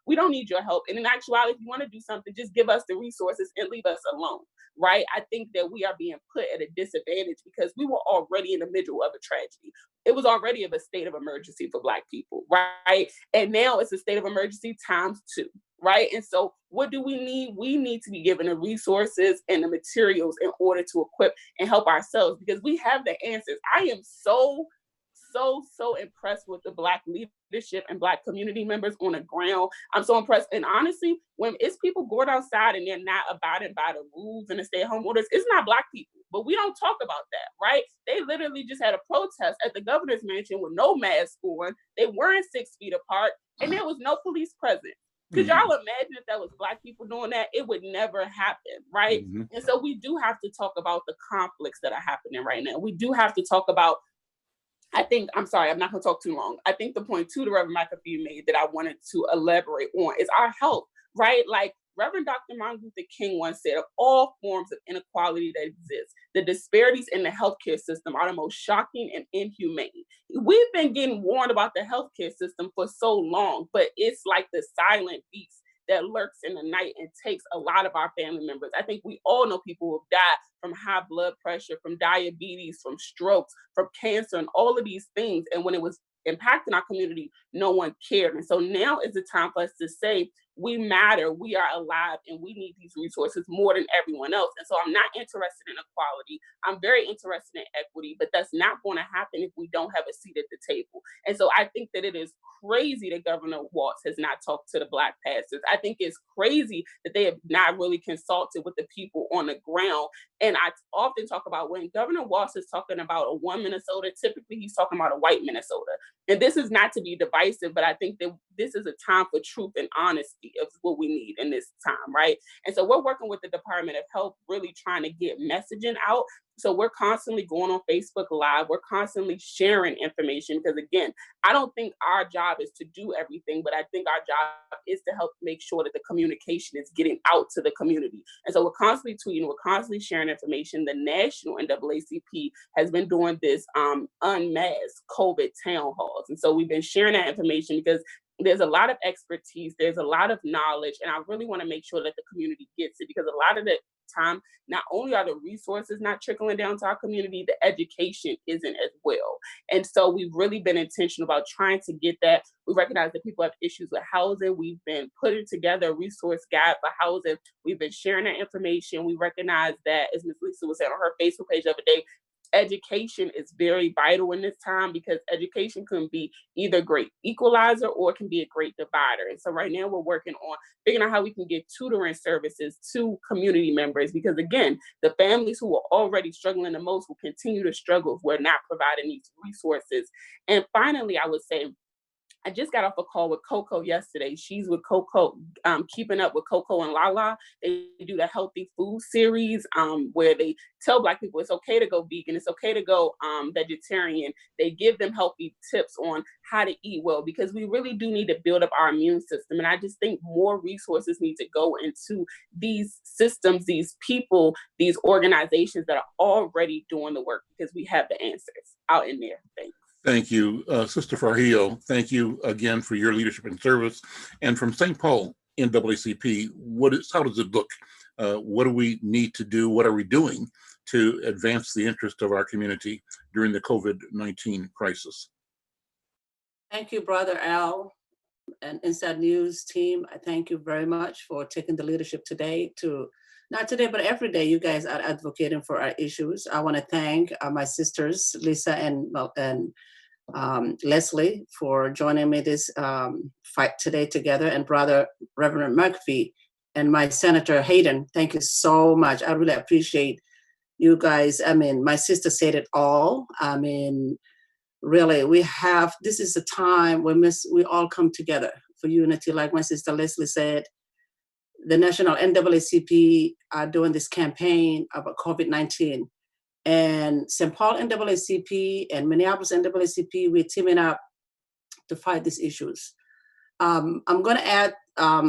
We don't need your help. And in actuality, if you want to do something, just give us the resources and leave us alone, right? I think that we are being put at a disadvantage because we were already in the middle of a tragedy. It was already of a state of emergency for Black people, right? And now it's a state of emergency times 2, right? And so what do we need? We need to be given the resources and the materials in order to equip and help ourselves, because we have the answers. I am so impressed with the Black leadership and Black community members on the ground. I'm so impressed. And honestly, when it's people going outside and they're not abiding by the rules and the stay-at-home orders, it's not Black people. But we don't talk about that, right? They literally just had a protest at the governor's mansion with no mask on. They weren't 6 feet apart, and there was no police present. Could y'all imagine if that was Black people doing that? It would never happen, right? And so we do have to talk about the conflicts that are happening right now. We do have to talk about, I'm sorry, I'm not going to talk too long. I think the point too that Reverend McAfee made that I wanted to elaborate on is our health, right? Like Reverend Dr. Martin Luther King once said, of all forms of inequality that exist, the disparities in the healthcare system are the most shocking and inhumane. We've been getting warned about the healthcare system for so long, but it's like the silent beast that lurks in the night and takes a lot of our family members. I think we all know people who have died from high blood pressure, from diabetes, from strokes, from cancer, and all of these things. And when it was impacting our community, no one cared. And so now is the time for us to say, we matter, we are alive, and we need these resources more than everyone else. And so I'm not interested in equality. I'm very interested in equity, but that's not going to happen if we don't have a seat at the table. And so I think that it is crazy that Governor Walz has not talked to the Black pastors. I think it's crazy that they have not really consulted with the people on the ground. And I often talk about when Governor Walz is talking about a one Minnesota, typically he's talking about a white Minnesota. And this is not to be divisive, but I think that this is a time for truth and honesty of what we need in this time, right? And so we're working with the Department of Health, really trying to get messaging out. So we're constantly going on Facebook Live. We're constantly sharing information because, again, I don't think our job is to do everything, but I think our job is to help make sure that the communication is getting out to the community. And so we're constantly tweeting, we're constantly sharing information. The national NAACP has been doing this unmasked COVID town halls. And so we've been sharing that information because there's a lot of expertise, there's a lot of knowledge, and I really want to make sure that the community gets it, because a lot of the time, not only are the resources not trickling down to our community, the education isn't as well. And so we've really been intentional about trying to get that. We recognize that people have issues with housing. We've been putting together a resource guide for housing. We've been sharing that information. We recognize that, as Ms. Lisa was saying on her Facebook page the other day, education is very vital in this time, because education can be either a great equalizer or it can be a great divider. And so right now we're working on figuring out how we can get tutoring services to community members, because again, the families who are already struggling the most will continue to struggle if we're not providing these resources. And finally, I would say, I just got off a call with Coco yesterday. She's with Coco, Keeping Up with Coco and Lala. They do the healthy food series where they tell Black people it's okay to go vegan, it's okay to go vegetarian. They give them healthy tips on how to eat well, because we really do need to build up our immune system. And I just think more resources need to go into these systems, these people, these organizations that are already doing the work, because we have the answers out in there. Thanks. Thank you, Sister Farhio. Thank you again for your leadership and service. And from St. Paul NAACP, how does it look? What do we need to do? What are we doing to advance the interest of our community during the COVID-19 crisis? Thank you, Brother Al and Inside News team. I thank you very much for taking the leadership today not today, but every day you guys are advocating for our issues. I want to thank my sisters, Lisa and Leslie, for joining me this fight today together, and Brother Reverend McAfee and my Senator Hayden. Thank you so much. I really appreciate you guys. I mean, my sister said it all. I mean, really, this is a time when we all come together for unity. Like my sister Leslie said, the National NAACP are doing this campaign about COVID-19. And St. Paul NAACP and Minneapolis NAACP, we're teaming up to fight these issues. I'm going to add,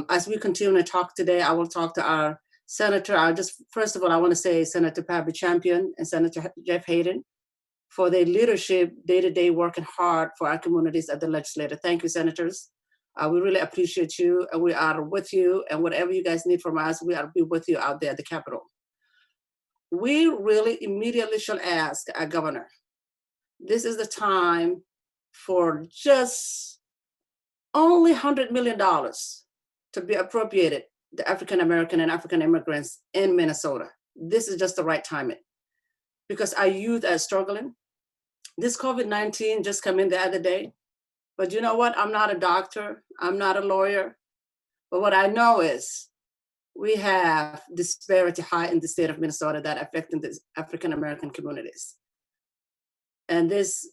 as we continue to talk today, I will talk to our senator. First of all, I want to say Senator Pabby Champion and Senator Jeff Hayden for their leadership, day-to-day working hard for our communities at the legislature. Thank you, senators. We really appreciate you, and we are with you, and whatever you guys need from us, we are be with you out there at the Capitol. We really immediately should ask our governor, this is the time for just only $100 million to be appropriated to African American and African immigrants in Minnesota. This is just the right timing, because our youth are struggling. This COVID-19 just came in the other day. But you know what? I'm not a doctor. I'm not a lawyer. But what I know is we have disparity high in the state of Minnesota that affecting the African American communities. And this,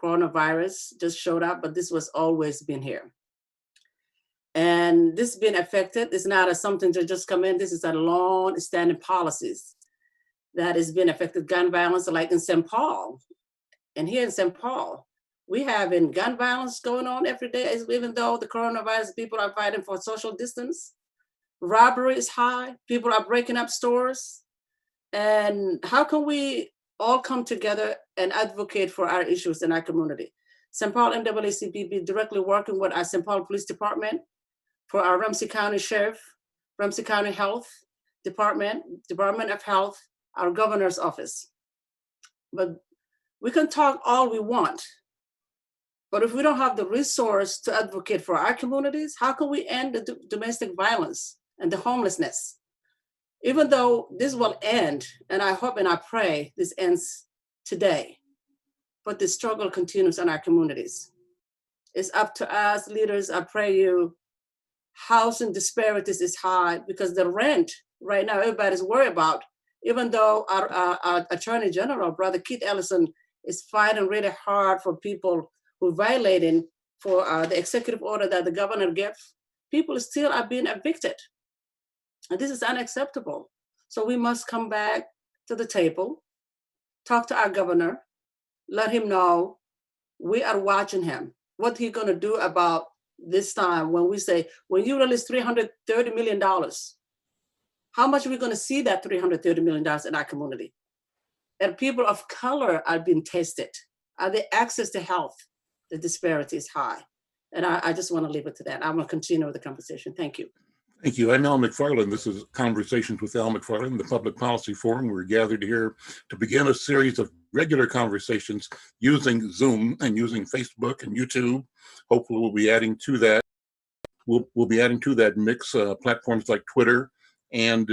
coronavirus just showed up, but this was always been here. And this been affected. It's not something to just come in. This is a long-standing policies that has been affected. Gun violence, like in St. Paul. And here in St. Paul, we have gun violence going on every day, even though the coronavirus, people are fighting for social distance. Robbery is high. People are breaking up stores. And how can we all come together and advocate for our issues in our community? St. Paul NAACP be directly working with our St. Paul Police Department, for our Ramsey County Sheriff, Ramsey County Health Department, Department of Health, our governor's office. But we can talk all we want, but if we don't have the resource to advocate for our communities, how can we end the domestic violence and the homelessness? Even though this will end, and I hope and I pray this ends today, but the struggle continues in our communities. It's up to us leaders. I pray you, housing disparities is high because the rent right now, everybody's worried about, even though our Attorney General, Brother Keith Ellison, is fighting really hard for people who violating for the executive order that the governor gave. People still are being evicted. And this is unacceptable. So we must come back to the table, talk to our governor, let him know we are watching him. What he gonna do about this time when we say, when you release $330 million, how much are we gonna see that $330 million in our community? And people of color are being tested. Are they access to health? The disparity is high. And I just wanna leave it to that. I'm gonna continue with the conversation. Thank you. Thank you. I'm Al Mcfarlane. This is Conversations with Al Mcfarlane, the Public Policy Forum. We're gathered here to begin a series of regular conversations using Zoom and using Facebook and YouTube. Hopefully we'll be adding to that. We'll be adding to that mix platforms like Twitter and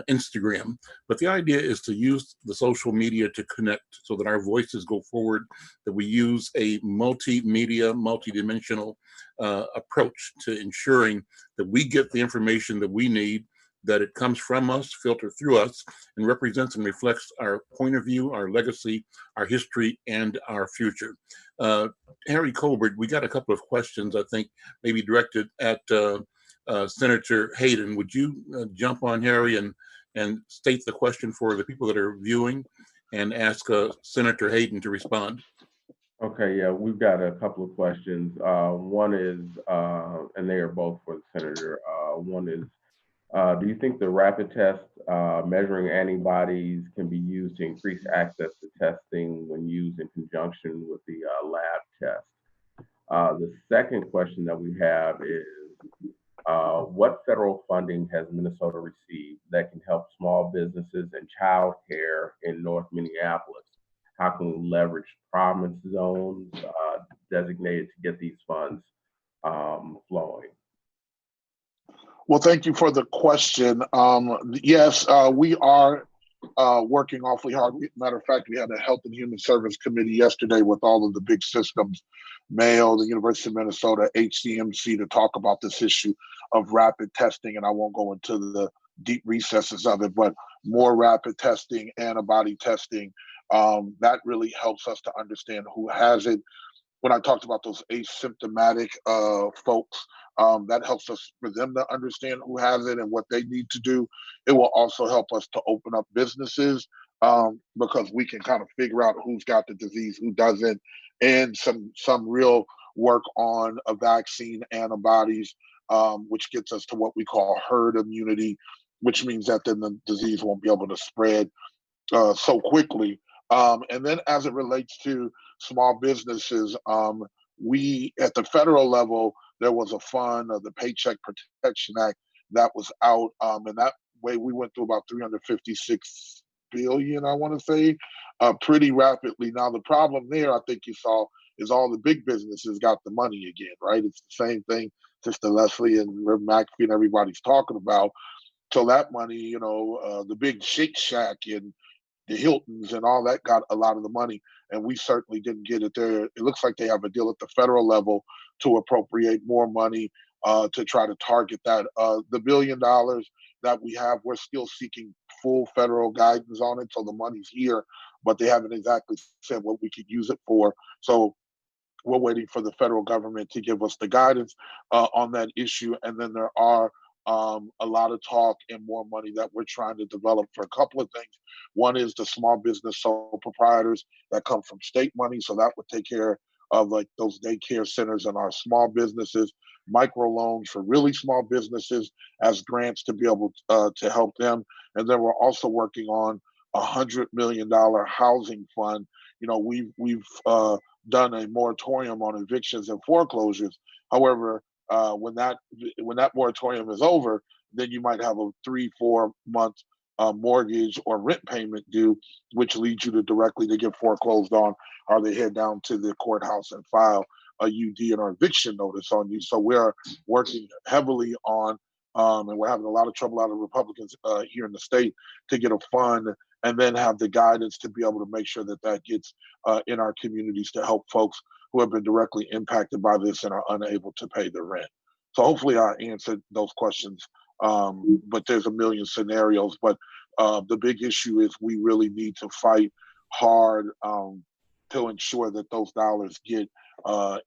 Instagram. But the idea is to use the social media to connect so that our voices go forward, that we use a multimedia, multidimensional approach to ensuring that we get the information that we need, that it comes from us, filtered through us, and represents and reflects our point of view, our legacy, our history, and our future. Harry Colbert, we got a couple of questions, I think, maybe directed at Senator Hayden. Would you jump on, Harry, and state the question for the people that are viewing and ask Senator Hayden to respond? Okay, yeah, we've got a couple of questions. One is, and they are both for the senator. One is, do you think the rapid test measuring antibodies can be used to increase access to testing when used in conjunction with the lab test? The second question that we have is, what federal funding has Minnesota received that can help small businesses and childcare in North Minneapolis? How can we leverage promise zones designated to get these funds flowing? Well, thank you for the question. Yes, we are working awfully hard. Matter of fact, we had a Health and Human Service Committee yesterday with all of the big systems, Mayo, the University of Minnesota, HCMC, to talk about this issue of rapid testing. And I won't go into the deep recesses of it, but more rapid testing, antibody testing, that really helps us to understand who has it. When I talked about those asymptomatic folks, that helps us for them to understand who has it and what they need to do. It will also help us to open up businesses because we can kind of figure out who's got the disease, who doesn't, and some real work on a vaccine, antibodies, which gets us to what we call herd immunity, which means that then the disease won't be able to spread so quickly. And then as it relates to small businesses, we at the federal level, there was a fund, the Paycheck Protection Act, that was out. And that way we went through about 356 billion, I want to say, pretty rapidly. Now, the problem there, I think you saw, is all the big businesses got the money again, right? It's the same thing Sister Leslie and Rev. McAfee and everybody's talking about. So that money, the big Shake Shack and the Hiltons and all that got a lot of the money, and we certainly didn't get it there. It looks like they have a deal at the federal level to appropriate more money to try to target that. The $1 billion that we have, we're still seeking full federal guidance on it, so the money's here. but they haven't exactly said what we could use it for. So we're waiting for the federal government to give us the guidance on that issue. And then there are a lot of talk and more money that we're trying to develop for a couple of things. One is the small business sole proprietors that come from state money. So that would take care of like those daycare centers and our small businesses, microloans for really small businesses as grants to be able to help them. And then we're also working on $100 million housing fund. You know, we've done a moratorium on evictions and foreclosures. However, when that moratorium is over, then you might have a 3-4 month mortgage or rent payment due, which leads you to directly to get foreclosed on, or they head down to the courthouse and file a UD or eviction notice on you. So we're working heavily on, and we're having a lot of trouble out of Republicans here in the state to get a fund and then have the guidance to be able to make sure that that gets in our communities to help folks who have been directly impacted by this and are unable to pay their rent. So hopefully I answered those questions, but there's a million scenarios. But the big issue is we really need to fight hard to ensure that those dollars get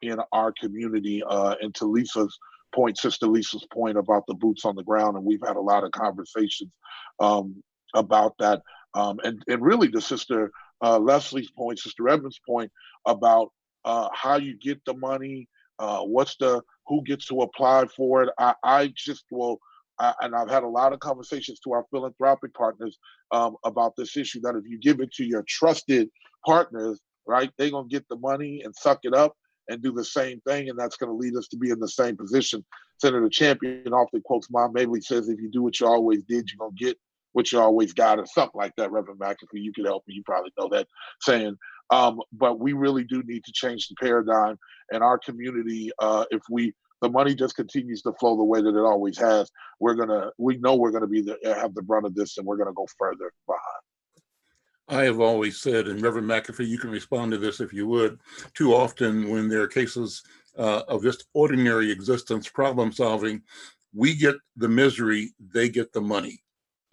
in our community. And to Lisa's point, Sister Lisa's point about the boots on the ground, and we've had a lot of conversations about that. And really to Sister Leslie's point, Sister Edmonds' point about how you get the money, who gets to apply for it. And I've had a lot of conversations to our philanthropic partners about this issue, that if you give it to your trusted partners, right, they're going to get the money and suck it up and do the same thing, and that's going to lead us to be in the same position. Senator Champion often quotes Mom Mabley, says, if you do what you always did, you're going to get what you always got, or something like that. Reverend McAfee, you could help me, you probably know that saying. But we really do need to change the paradigm in our community. If the money just continues to flow the way that it always has, we know we're gonna have the brunt of this, and we're gonna go further behind. I have always said, and Reverend McAfee, you can respond to this if you would, too often when there are cases of just ordinary existence, problem solving, we get the misery, they get the money.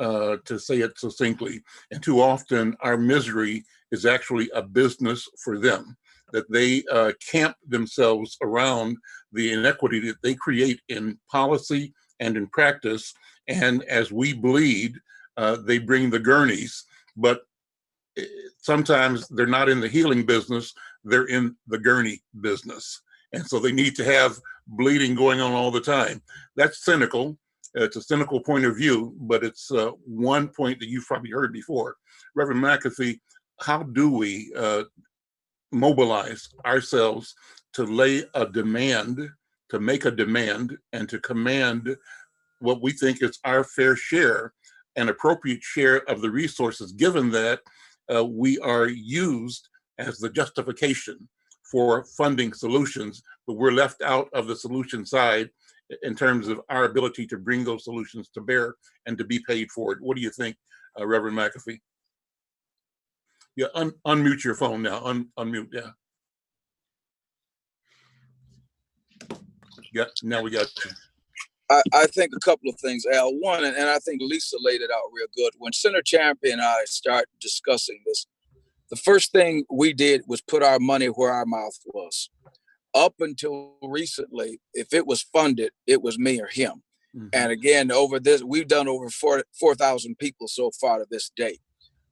To say it succinctly. And too often our misery is actually a business for them, that they camp themselves around the inequity that they create in policy and in practice. And as we bleed, they bring the gurneys, but sometimes they're not in the healing business, they're in the gurney business. And so they need to have bleeding going on all the time. That's cynical. It's a cynical point of view, but it's one point that you've probably heard before. Reverend McAfee, how do we mobilize ourselves to lay a demand, to make a demand, and to command what we think is our fair share, an appropriate share of the resources, given that we are used as the justification for funding solutions, but we're left out of the solution side in terms of our ability to bring those solutions to bear and to be paid for it. What do you think, Reverend McAfee? Yeah, unmute your phone now. Unmute, yeah. Yeah, now we got you. I think a couple of things, Al. One, and I think Lisa laid it out real good. When Senator Champion and I started discussing this, the first thing we did was put our money where our mouth was. Up until recently, if it was funded, it was me or him. Mm-hmm. And again, over this, we've done over 4,000 people so far to this date.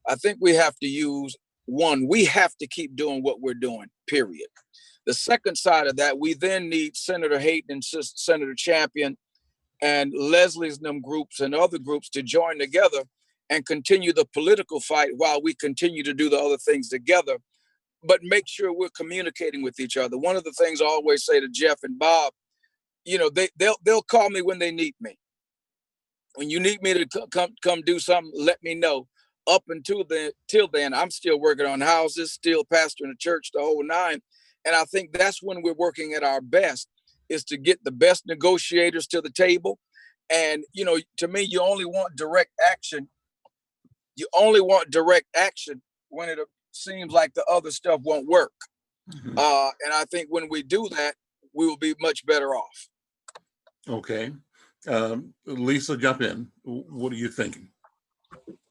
I think we have to we have to keep doing what we're doing, period. The second side of that, we then need Senator Hayden and Senator Champion and Leslie's and them groups and other groups to join together and continue the political fight while we continue to do the other things together, but make sure we're communicating with each other. One of the things I always say to Jeff and Bob, they'll call me when they need me. When you need me to come do something, let me know. Up until then, I'm still working on houses, still pastoring a church, the whole nine. And I think that's when we're working at our best, is to get the best negotiators to the table. And, to me, you only want direct action. You only want direct action when it seems like the other stuff won't work. Mm-hmm. And I think when we do that, we will be much better off. Okay. Lisa, jump in. What are you thinking?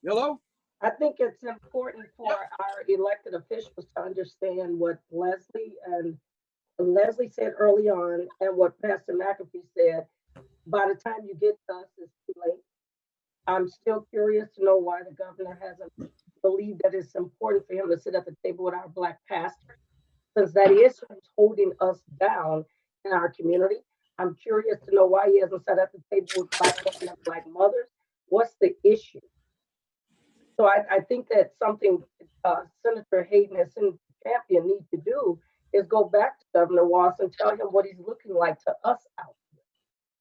Hello? I think it's important for our elected officials to understand what Leslie said early on and what Pastor McAfee said. By the time you get to us, it's too late. I'm still curious to know why the governor hasn't believed that it's important for him to sit at the table with our Black pastors, since that is who's holding us down in our community. I'm curious to know why he hasn't sat at the table with Black women and Black mothers. What's the issue? So I think that something Senator Hayden and Senator Champion need to do is go back to Governor Walz and tell him what he's looking like to us out here.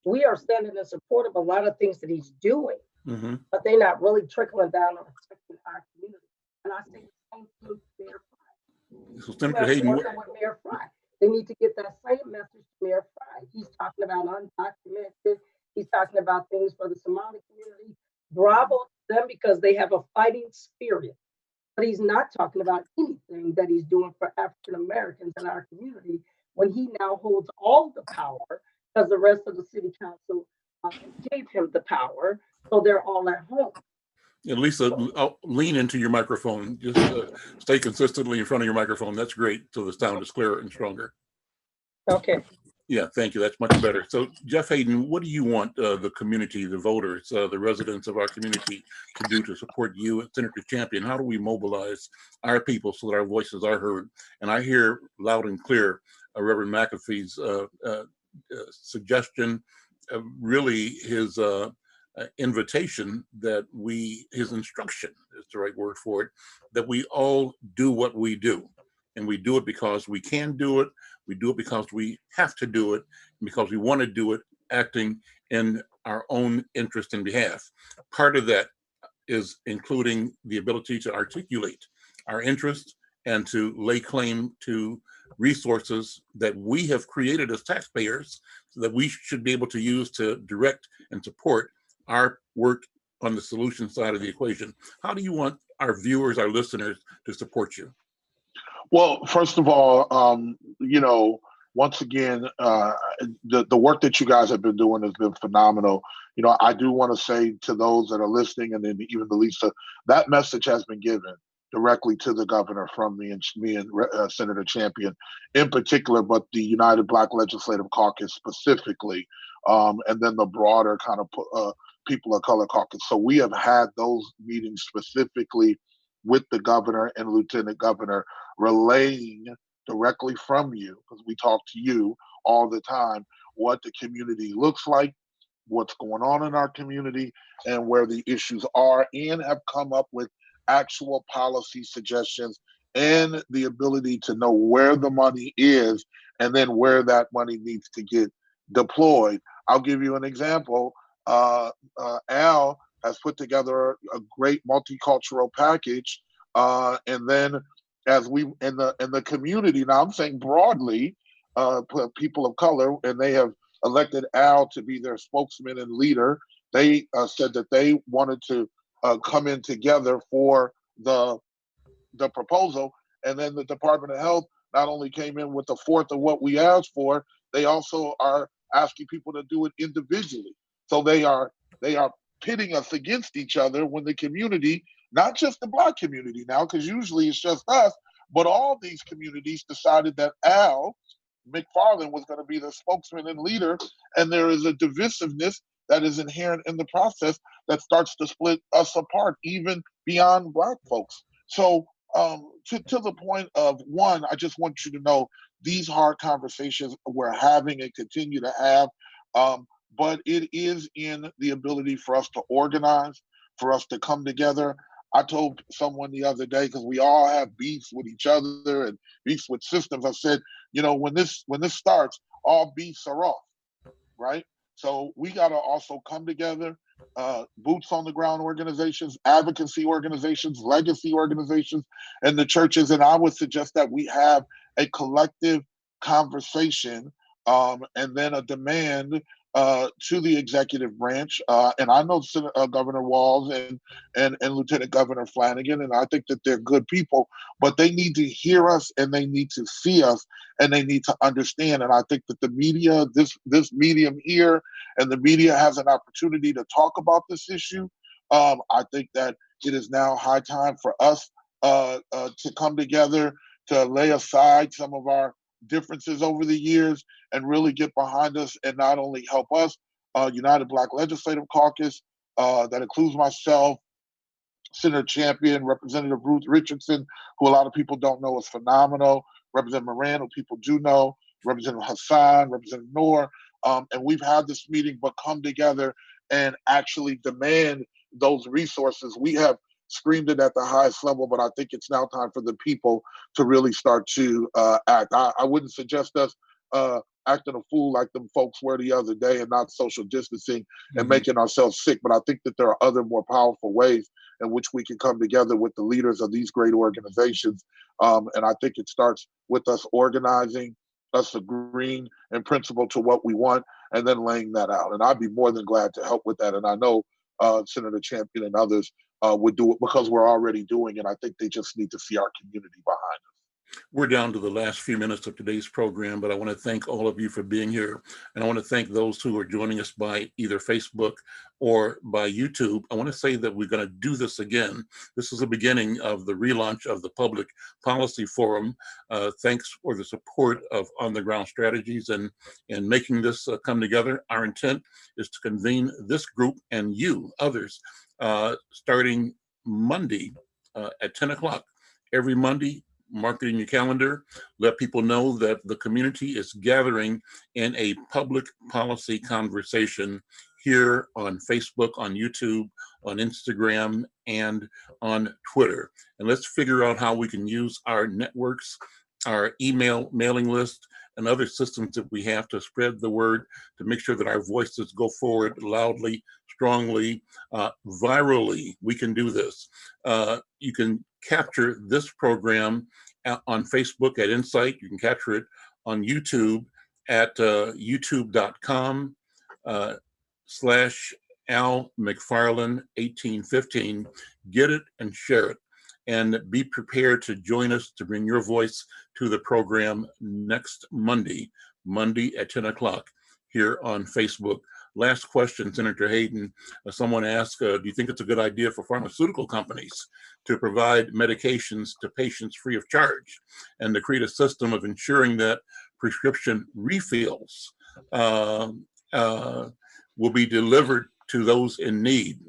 We are standing in support of a lot of things that he's doing, but they're not really trickling down or affecting our community. And I say the same thing to Mayor Fry. So Senator Hayden, with Mayor Fry, they need to get that same message to Mayor Fry. He's talking about undocumented. He's talking about things for the Somali community. Bravo to them because they have a fighting spirit. But he's not talking about anything that he's doing for African Americans in our community when he now holds all the power because the rest of the city council gave him the power. So they're all at home. At least lean into your microphone. Just stay consistently in front of your microphone. That's great. So the sound is clearer and stronger. Okay. Yeah, thank you. That's much better. So Jeff Hayden, what do you want the community, the voters, the residents of our community to do to support you and Senator Champion? How do we mobilize our people so that our voices are heard? And I hear loud and clear Reverend McAfee's suggestion, really his invitation that his instruction is the right word for it, that we all do what we do. And we do it because we can do it. We do it because we have to do it, and because we want to do it, acting in our own interest and behalf. Part of that is including the ability to articulate our interests and to lay claim to resources that we have created as taxpayers so that we should be able to use to direct and support our work on the solution side of the equation. How do you want our viewers, our listeners to support you? Well, first of all, once again, the work that you guys have been doing has been phenomenal. I do want to say to those that are listening, and then even to Lisa, that message has been given directly to the governor from me and Senator Champion in particular, but the United Black Legislative Caucus specifically, and then the broader kind of people of color caucus. So we have had those meetings specifically with the governor and lieutenant governor, relaying directly from you, because we talk to you all the time, what the community looks like, what's going on in our community, and where the issues are, and have come up with actual policy suggestions and the ability to know where the money is and then where that money needs to get deployed. I'll give you an example. Al has put together a great multicultural package, and then as we in the community, now I'm saying broadly, people of color, and they have elected Al to be their spokesman and leader. They said that they wanted to come in together for the proposal, and then the Department of Health not only came in with a fourth of what we asked for, they also are asking people to do it individually. So they are pitting us against each other when the community, not just the Black community now, because usually it's just us, but all these communities decided that Al Mcfarlane was going to be the spokesman and leader, and there is a divisiveness that is inherent in the process that starts to split us apart, even beyond Black folks. So to the point of, one, I just want you to know these hard conversations we're having and continue to have, but it is in the ability for us to organize, for us to come together. I told someone the other day, because we all have beefs with each other and beefs with systems, I said, when this starts, all beefs are off, right? So we got to also come together, boots on the ground organizations, advocacy organizations, legacy organizations, and the churches. And I would suggest that we have a collective conversation and then a demand to the executive branch. And I know Governor Walz and Lieutenant Governor Flanagan, and I think that they're good people, but they need to hear us and they need to see us and they need to understand. And I think that the media, this medium here, and the media has an opportunity to talk about this issue. I think that it is now high time for us to come together, to lay aside some of our differences over the years and really get behind us and not only help us, United Black Legislative Caucus, that includes myself, Senator Champion, Representative Ruth Richardson, who a lot of people don't know is phenomenal, Representative Moran, who people do know, Representative Hassan, Representative Noor, and we've had this meeting, but come together and actually demand those resources. We have screamed it at the highest level, but I think it's now time for the people to really start to act. I wouldn't suggest us acting a fool like them folks were the other day and not social distancing and making ourselves sick, but I think that there are other more powerful ways in which we can come together with the leaders of these great organizations. And I think it starts with us organizing, us agreeing in principle to what we want, and then laying that out. And I'd be more than glad to help with that. And I know Senator Champion and others would do it because we're already doing it. I think they just need to see our community behind us. We're down to the last few minutes of today's program, but I want to thank all of you for being here. And I want to thank those who are joining us by either Facebook or by YouTube. I want to say that we're going to do this again. This is the beginning of the relaunch of the Public Policy Forum. Thanks for the support of On the Ground Strategies and making this come together. Our intent is to convene this group and you, others, starting Monday at 10 o'clock. Every Monday, mark it in your calendar. Let people know that the community is gathering in a public policy conversation here on Facebook, on YouTube, on Instagram, and on Twitter. And let's figure out how we can use our networks, our email mailing list, and other systems that we have to spread the word to make sure that our voices go forward loudly, strongly, virally. We can do this. You can capture this program on Facebook at Insight. You can capture it on YouTube at youtube.com /Al Mcfarlane 1815. Get it and share it. And be prepared to join us to bring your voice to the program next Monday at 10 o'clock here on Facebook. Last question, Senator Hayden. Someone asked, do you think it's a good idea for pharmaceutical companies to provide medications to patients free of charge and to create a system of ensuring that prescription refills will be delivered to those in need?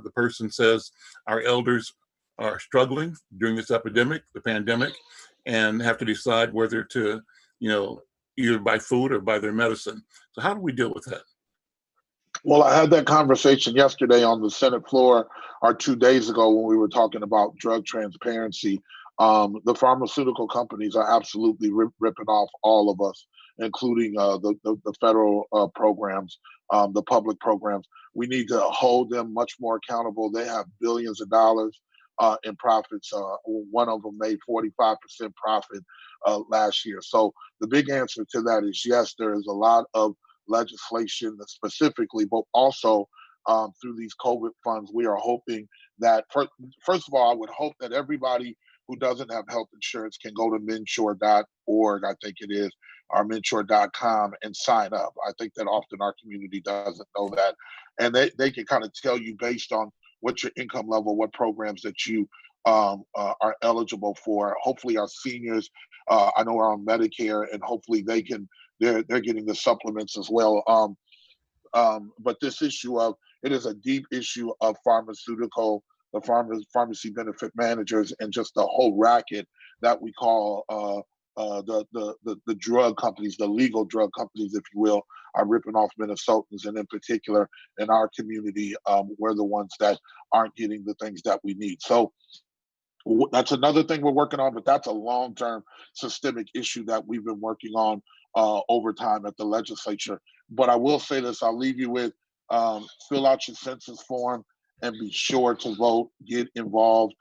The person says, our elders are struggling during this epidemic, the pandemic, and have to decide whether to, either buy food or buy their medicine. So how do we deal with that? Well, I had that conversation yesterday on the Senate floor, or 2 days ago when we were talking about drug transparency. The pharmaceutical companies are absolutely ripping off all of us, including the federal programs, the public programs. We need to hold them much more accountable. They have billions of dollars in profits. One of them made 45% profit last year. So the big answer to that is yes, there is a lot of legislation specifically, but also through these COVID funds, we are hoping that, first of all, I would hope that everybody who doesn't have health insurance can go to mensure.org, I think it is, or mensure.com and sign up. I think that often our community doesn't know that. And they can kind of tell you based on what your income level, what programs that you are eligible for. Hopefully our seniors, I know are on Medicare, and hopefully they're getting the supplements as well. But this issue of, it is a deep issue of the pharmacy benefit managers and just the whole racket that we call the drug companies, the legal drug companies, if you will, are ripping off Minnesotans, and in particular in our community, we're the ones that aren't getting the things that we need. So that's another thing we're working on, but that's a long-term systemic issue that we've been working on over time at the legislature. But I will say this, I'll leave you with, fill out your census form and be sure to vote, get involved.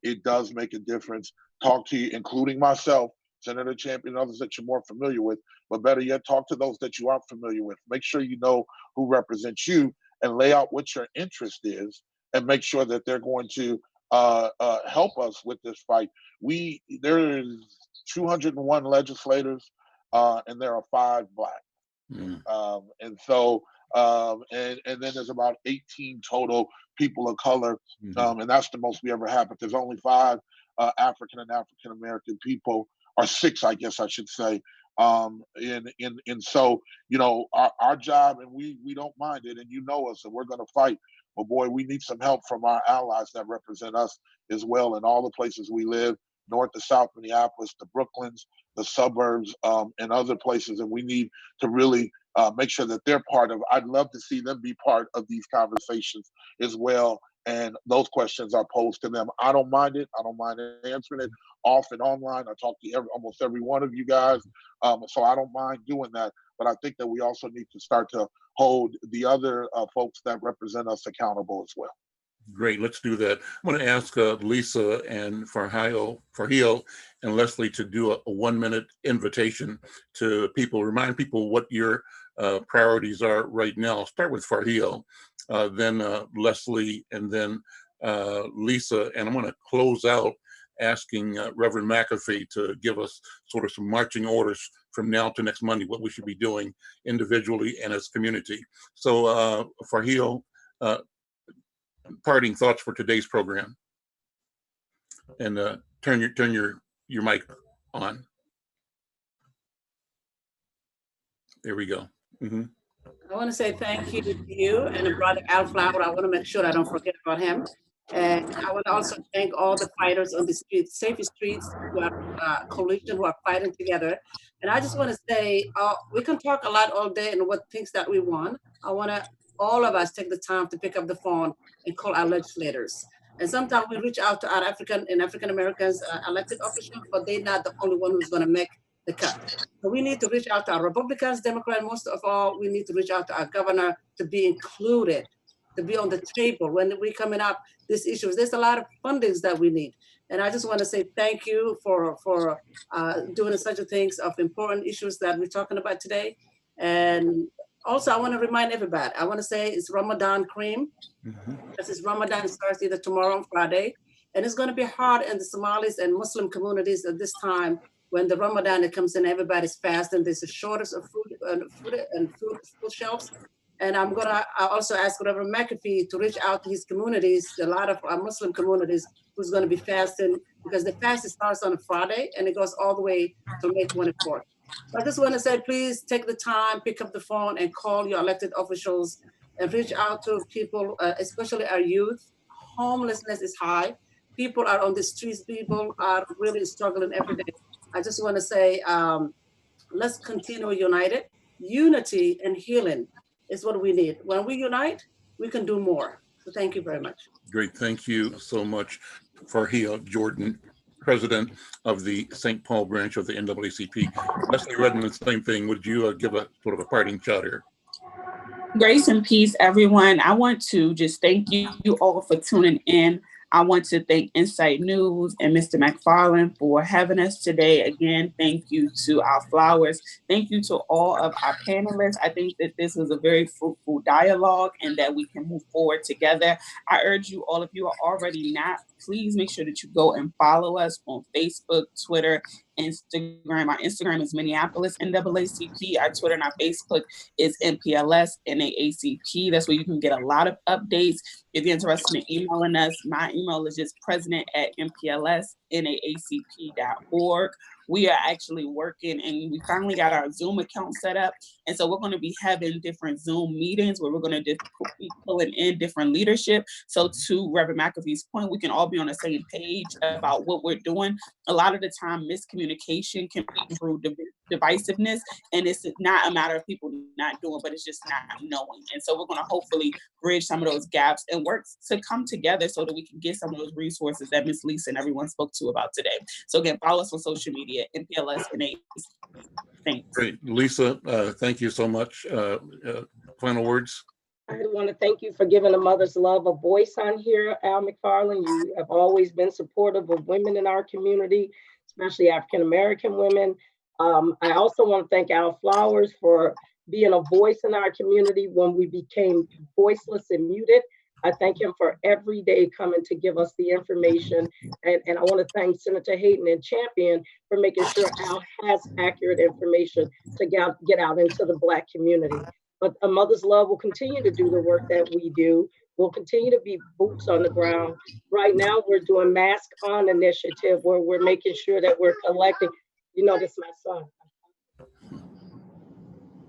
It does make a difference. Talk to you, including myself, Senator Champion, and others that you're more familiar with, but better yet, talk to those that you aren't familiar with. Make sure you know who represents you and lay out what your interest is, and make sure that they're going to help us with this fight. There is 201 legislators, and there are 5 Black. And so And then there's about 18 total people of color, and that's the most we ever had. But there's only 5 African and African American people, or 6, I guess I should say. And so, you know, our job, and we don't mind it, and you know us, and we're going to fight. But boy, we need some help from our allies that represent us as well in all the places we live, north to south Minneapolis, the Brooklyns, the suburbs, and other places. And we need to really make sure that they're part of. I'd love to see them be part of these conversations as well. And those questions are posed to them. I don't mind it. I don't mind answering it off and online. I talk to almost every one of you guys. So I don't mind doing that. But I think that we also need to start to hold the other folks that represent us accountable as well. Great, let's do that. I'm going to ask Lisa and Farheel and Leslie to do a 1-minute invitation to people, remind people what your priorities are right now. I'll start with Farheel, then Leslie, and then Lisa. And I'm going to close out asking Reverend McAfee to give us sort of some marching orders from now to next Monday, what we should be doing individually and as a community. So Farheel, parting thoughts for today's program, and turn your mic on. There we go. I want to say thank you to you and Brother Al Flower. I want to make sure I don't forget about him. And I want to also thank all the fighters on the streets, Safe Streets, who are coalition, who are fighting together. And I just want to say, we can talk a lot all day and what things that we want. I want to all of us take the time to pick up the phone and call our legislators. And sometimes we reach out to our African Americans elected officials, but they're not the only one who's going to make the cut. So we need to reach out to our Republicans, Democrats, most of all, we need to reach out to our governor to be included, to be on the table when we're coming up these issues. There's a lot of fundings that we need. And I just want to say thank you for doing such a things of important issues that we're talking about today. And also, I want to remind everybody, I want to say it's Ramadan cream. This is Ramadan, starts either tomorrow or Friday. And it's going to be hard in the Somalis and Muslim communities at this time when the Ramadan comes in, everybody's fasting. There's a shortage of food shelves. And I'm going to also ask Reverend McAfee to reach out to his communities, a lot of Muslim communities who's going to be fasting, because the fast starts on a Friday and it goes all the way to May 24th. So I just want to say, please take the time, pick up the phone and call your elected officials and reach out to people, especially our youth. Homelessness is high. People are on the streets. People are really struggling every day. I just want to say, let's continue united. Unity and healing is what we need. When we unite, we can do more. So thank you very much. Great, thank you so much, Farheel Jordan, President of the St. Paul branch of the NAACP. Leslie Redmond, same thing. Would you give a sort of a parting shot here? Grace and peace, everyone. I want to just thank you all for tuning in. I want to thank Insight News and Mr. Mcfarlane for having us today. Again, thank you to our flowers. Thank you to all of our panelists. I think that this was a very fruitful dialogue and that we can move forward together. I urge you, all of you are already not, please make sure that you go and follow us on Facebook, Twitter, Instagram. Our Instagram is Minneapolis NAACP. Our Twitter and our Facebook is MPLS NAACP. That's where you can get a lot of updates. If you're interested in emailing us, my email is just president@mplsnaacp.org. We are actually working and we finally got our Zoom account set up. And so we're going to be having different Zoom meetings where we're going to be pulling in different leadership. So to Reverend McAfee's point, we can all be on the same page about what we're doing. A lot of the time, miscommunication can be through divisiveness. And it's not a matter of people not doing, but it's just not knowing. And so we're going to hopefully bridge some of those gaps and work to come together so that we can get some of those resources that Ms. Lisa and everyone spoke to about today. So again, follow us on social media, MPLS and A. Thanks. Great. Lisa, thank you so much. Final words? I want to thank you for giving a mother's love a voice on here, Al Mcfarlane. You have always been supportive of women in our community, especially African-American women. I also want to thank Al Flowers for being a voice in our community when we became voiceless and muted. I thank him for every day coming to give us the information. And I want to thank Senator Hayden and Champion for making sure Al has accurate information to get out into the Black community. But A Mother's Love will continue to do the work that we do. We'll continue to be boots on the ground. Right now, we're doing Mask On initiative where we're making sure that we're collecting. You know, that's my son.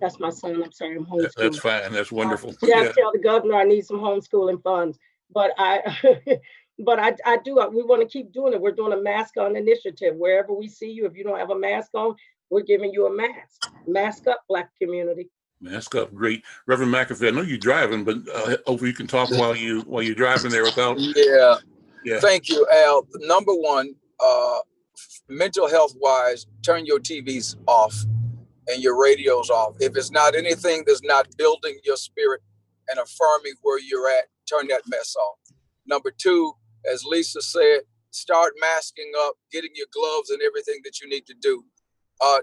That's my son. I'm sorry, I'm homeschooling. That's fine. That's wonderful. Jeff, tell the governor I need some homeschooling funds. But but I do. We want to keep doing it. We're doing a Mask On initiative. Wherever we see you, if you don't have a mask on, we're giving you a mask. Mask up, Black community. Mask up, great. Reverend McAfee, I know you're driving, but hopefully you can talk while you're driving there without. Yeah. Thank you, Al. Number one, mental health wise, turn your TVs off and your radios off. If it's not anything that's not building your spirit and affirming where you're at, turn that mess off. Number two, as Lisa said, start masking up, getting your gloves and everything that you need to do.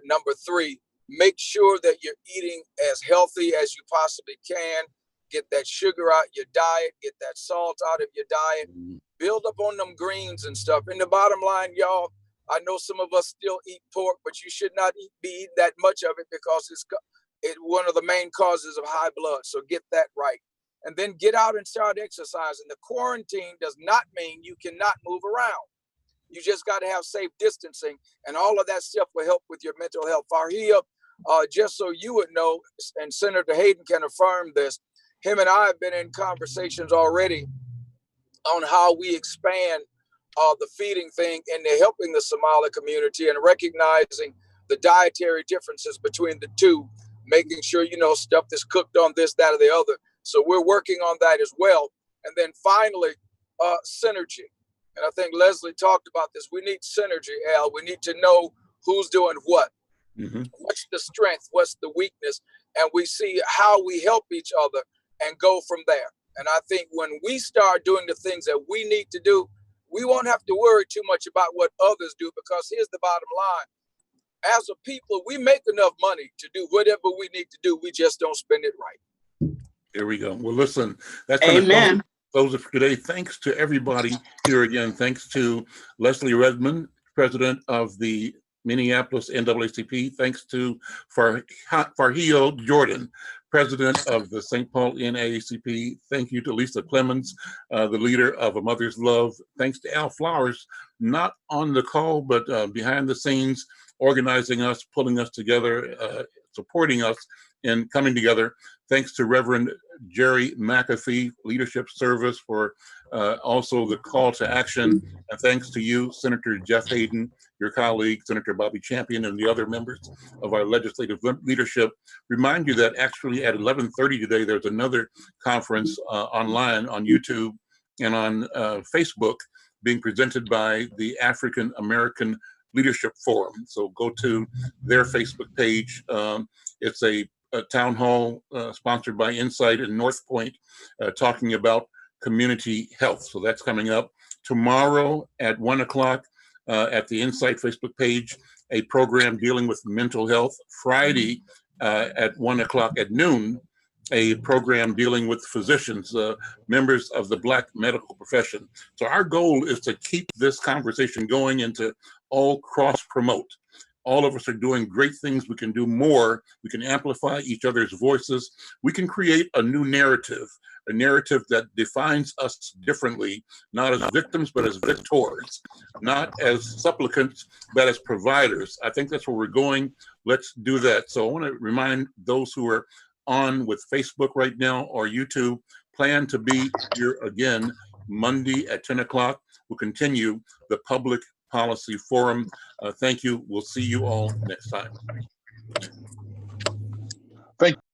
Number three, make sure that you're eating as healthy as you possibly can. Get that sugar out your diet, get that salt out of your diet, build up on them greens and stuff. And the bottom line, y'all, I know some of us still eat pork, but you should not be eating that much of it because it's one of the main causes of high blood. So get that right. And then get out and start exercising. The quarantine does not mean you cannot move around. You just got to have safe distancing, and all of that stuff will help with your mental health. Farhia, just so you would know, and Senator Hayden can affirm this, him and I have been in conversations already on how we expand the feeding thing and helping the Somali community and recognizing the dietary differences between the two, making sure, stuff that's cooked on this, that, or the other. So we're working on that as well. And then finally, synergy. And I think Leslie talked about this. We need synergy, Al. We need to know who's doing what. Mm-hmm. What's the strength? What's the weakness? And we see how we help each other and go from there. And I think when we start doing the things that we need to do, we won't have to worry too much about what others do, because here's the bottom line. As a people, we make enough money to do whatever we need to do. We just don't spend it right. There we go. Well, listen, that's going to close it for today. Thanks to everybody here again. Thanks to Leslie Redmond, president of the Minneapolis NAACP. Thanks to Farhio Jordan, president of the St. Paul NAACP. Thank you to Lisa Clemens, the leader of A Mother's Love. Thanks to Al Flowers, not on the call, but behind the scenes, organizing us, pulling us together, supporting us in coming together. Thanks to Reverend Jerry McAfee, Leadership Service, for also the call to action. And thanks to you, Senator Jeff Hayden, your colleague, Senator Bobby Champion, and the other members of our legislative leadership. Remind you that actually at 11:30 today, there's another conference online on YouTube and on Facebook being presented by the African American Leadership Forum. So go to their Facebook page. It's a town hall sponsored by Insight in North Point, talking about community health. So that's coming up tomorrow at 1 o'clock at the Insight Facebook page, a program dealing with mental health. Friday at 1 o'clock at noon, a program dealing with physicians, members of the Black medical profession. So our goal is to keep this conversation going and to all cross-promote. All of us are doing great things. We can do more. We can amplify each other's voices. We can create a new narrative, a narrative that defines us differently, not as victims, but as victors, not as supplicants, but as providers. I think that's where we're going. Let's do that. So I want to remind those who are on with Facebook right now or YouTube, plan to be here again Monday at 10 o'clock. We'll continue the Public Policy Forum. Thank you. We'll see you all next time. Thank you.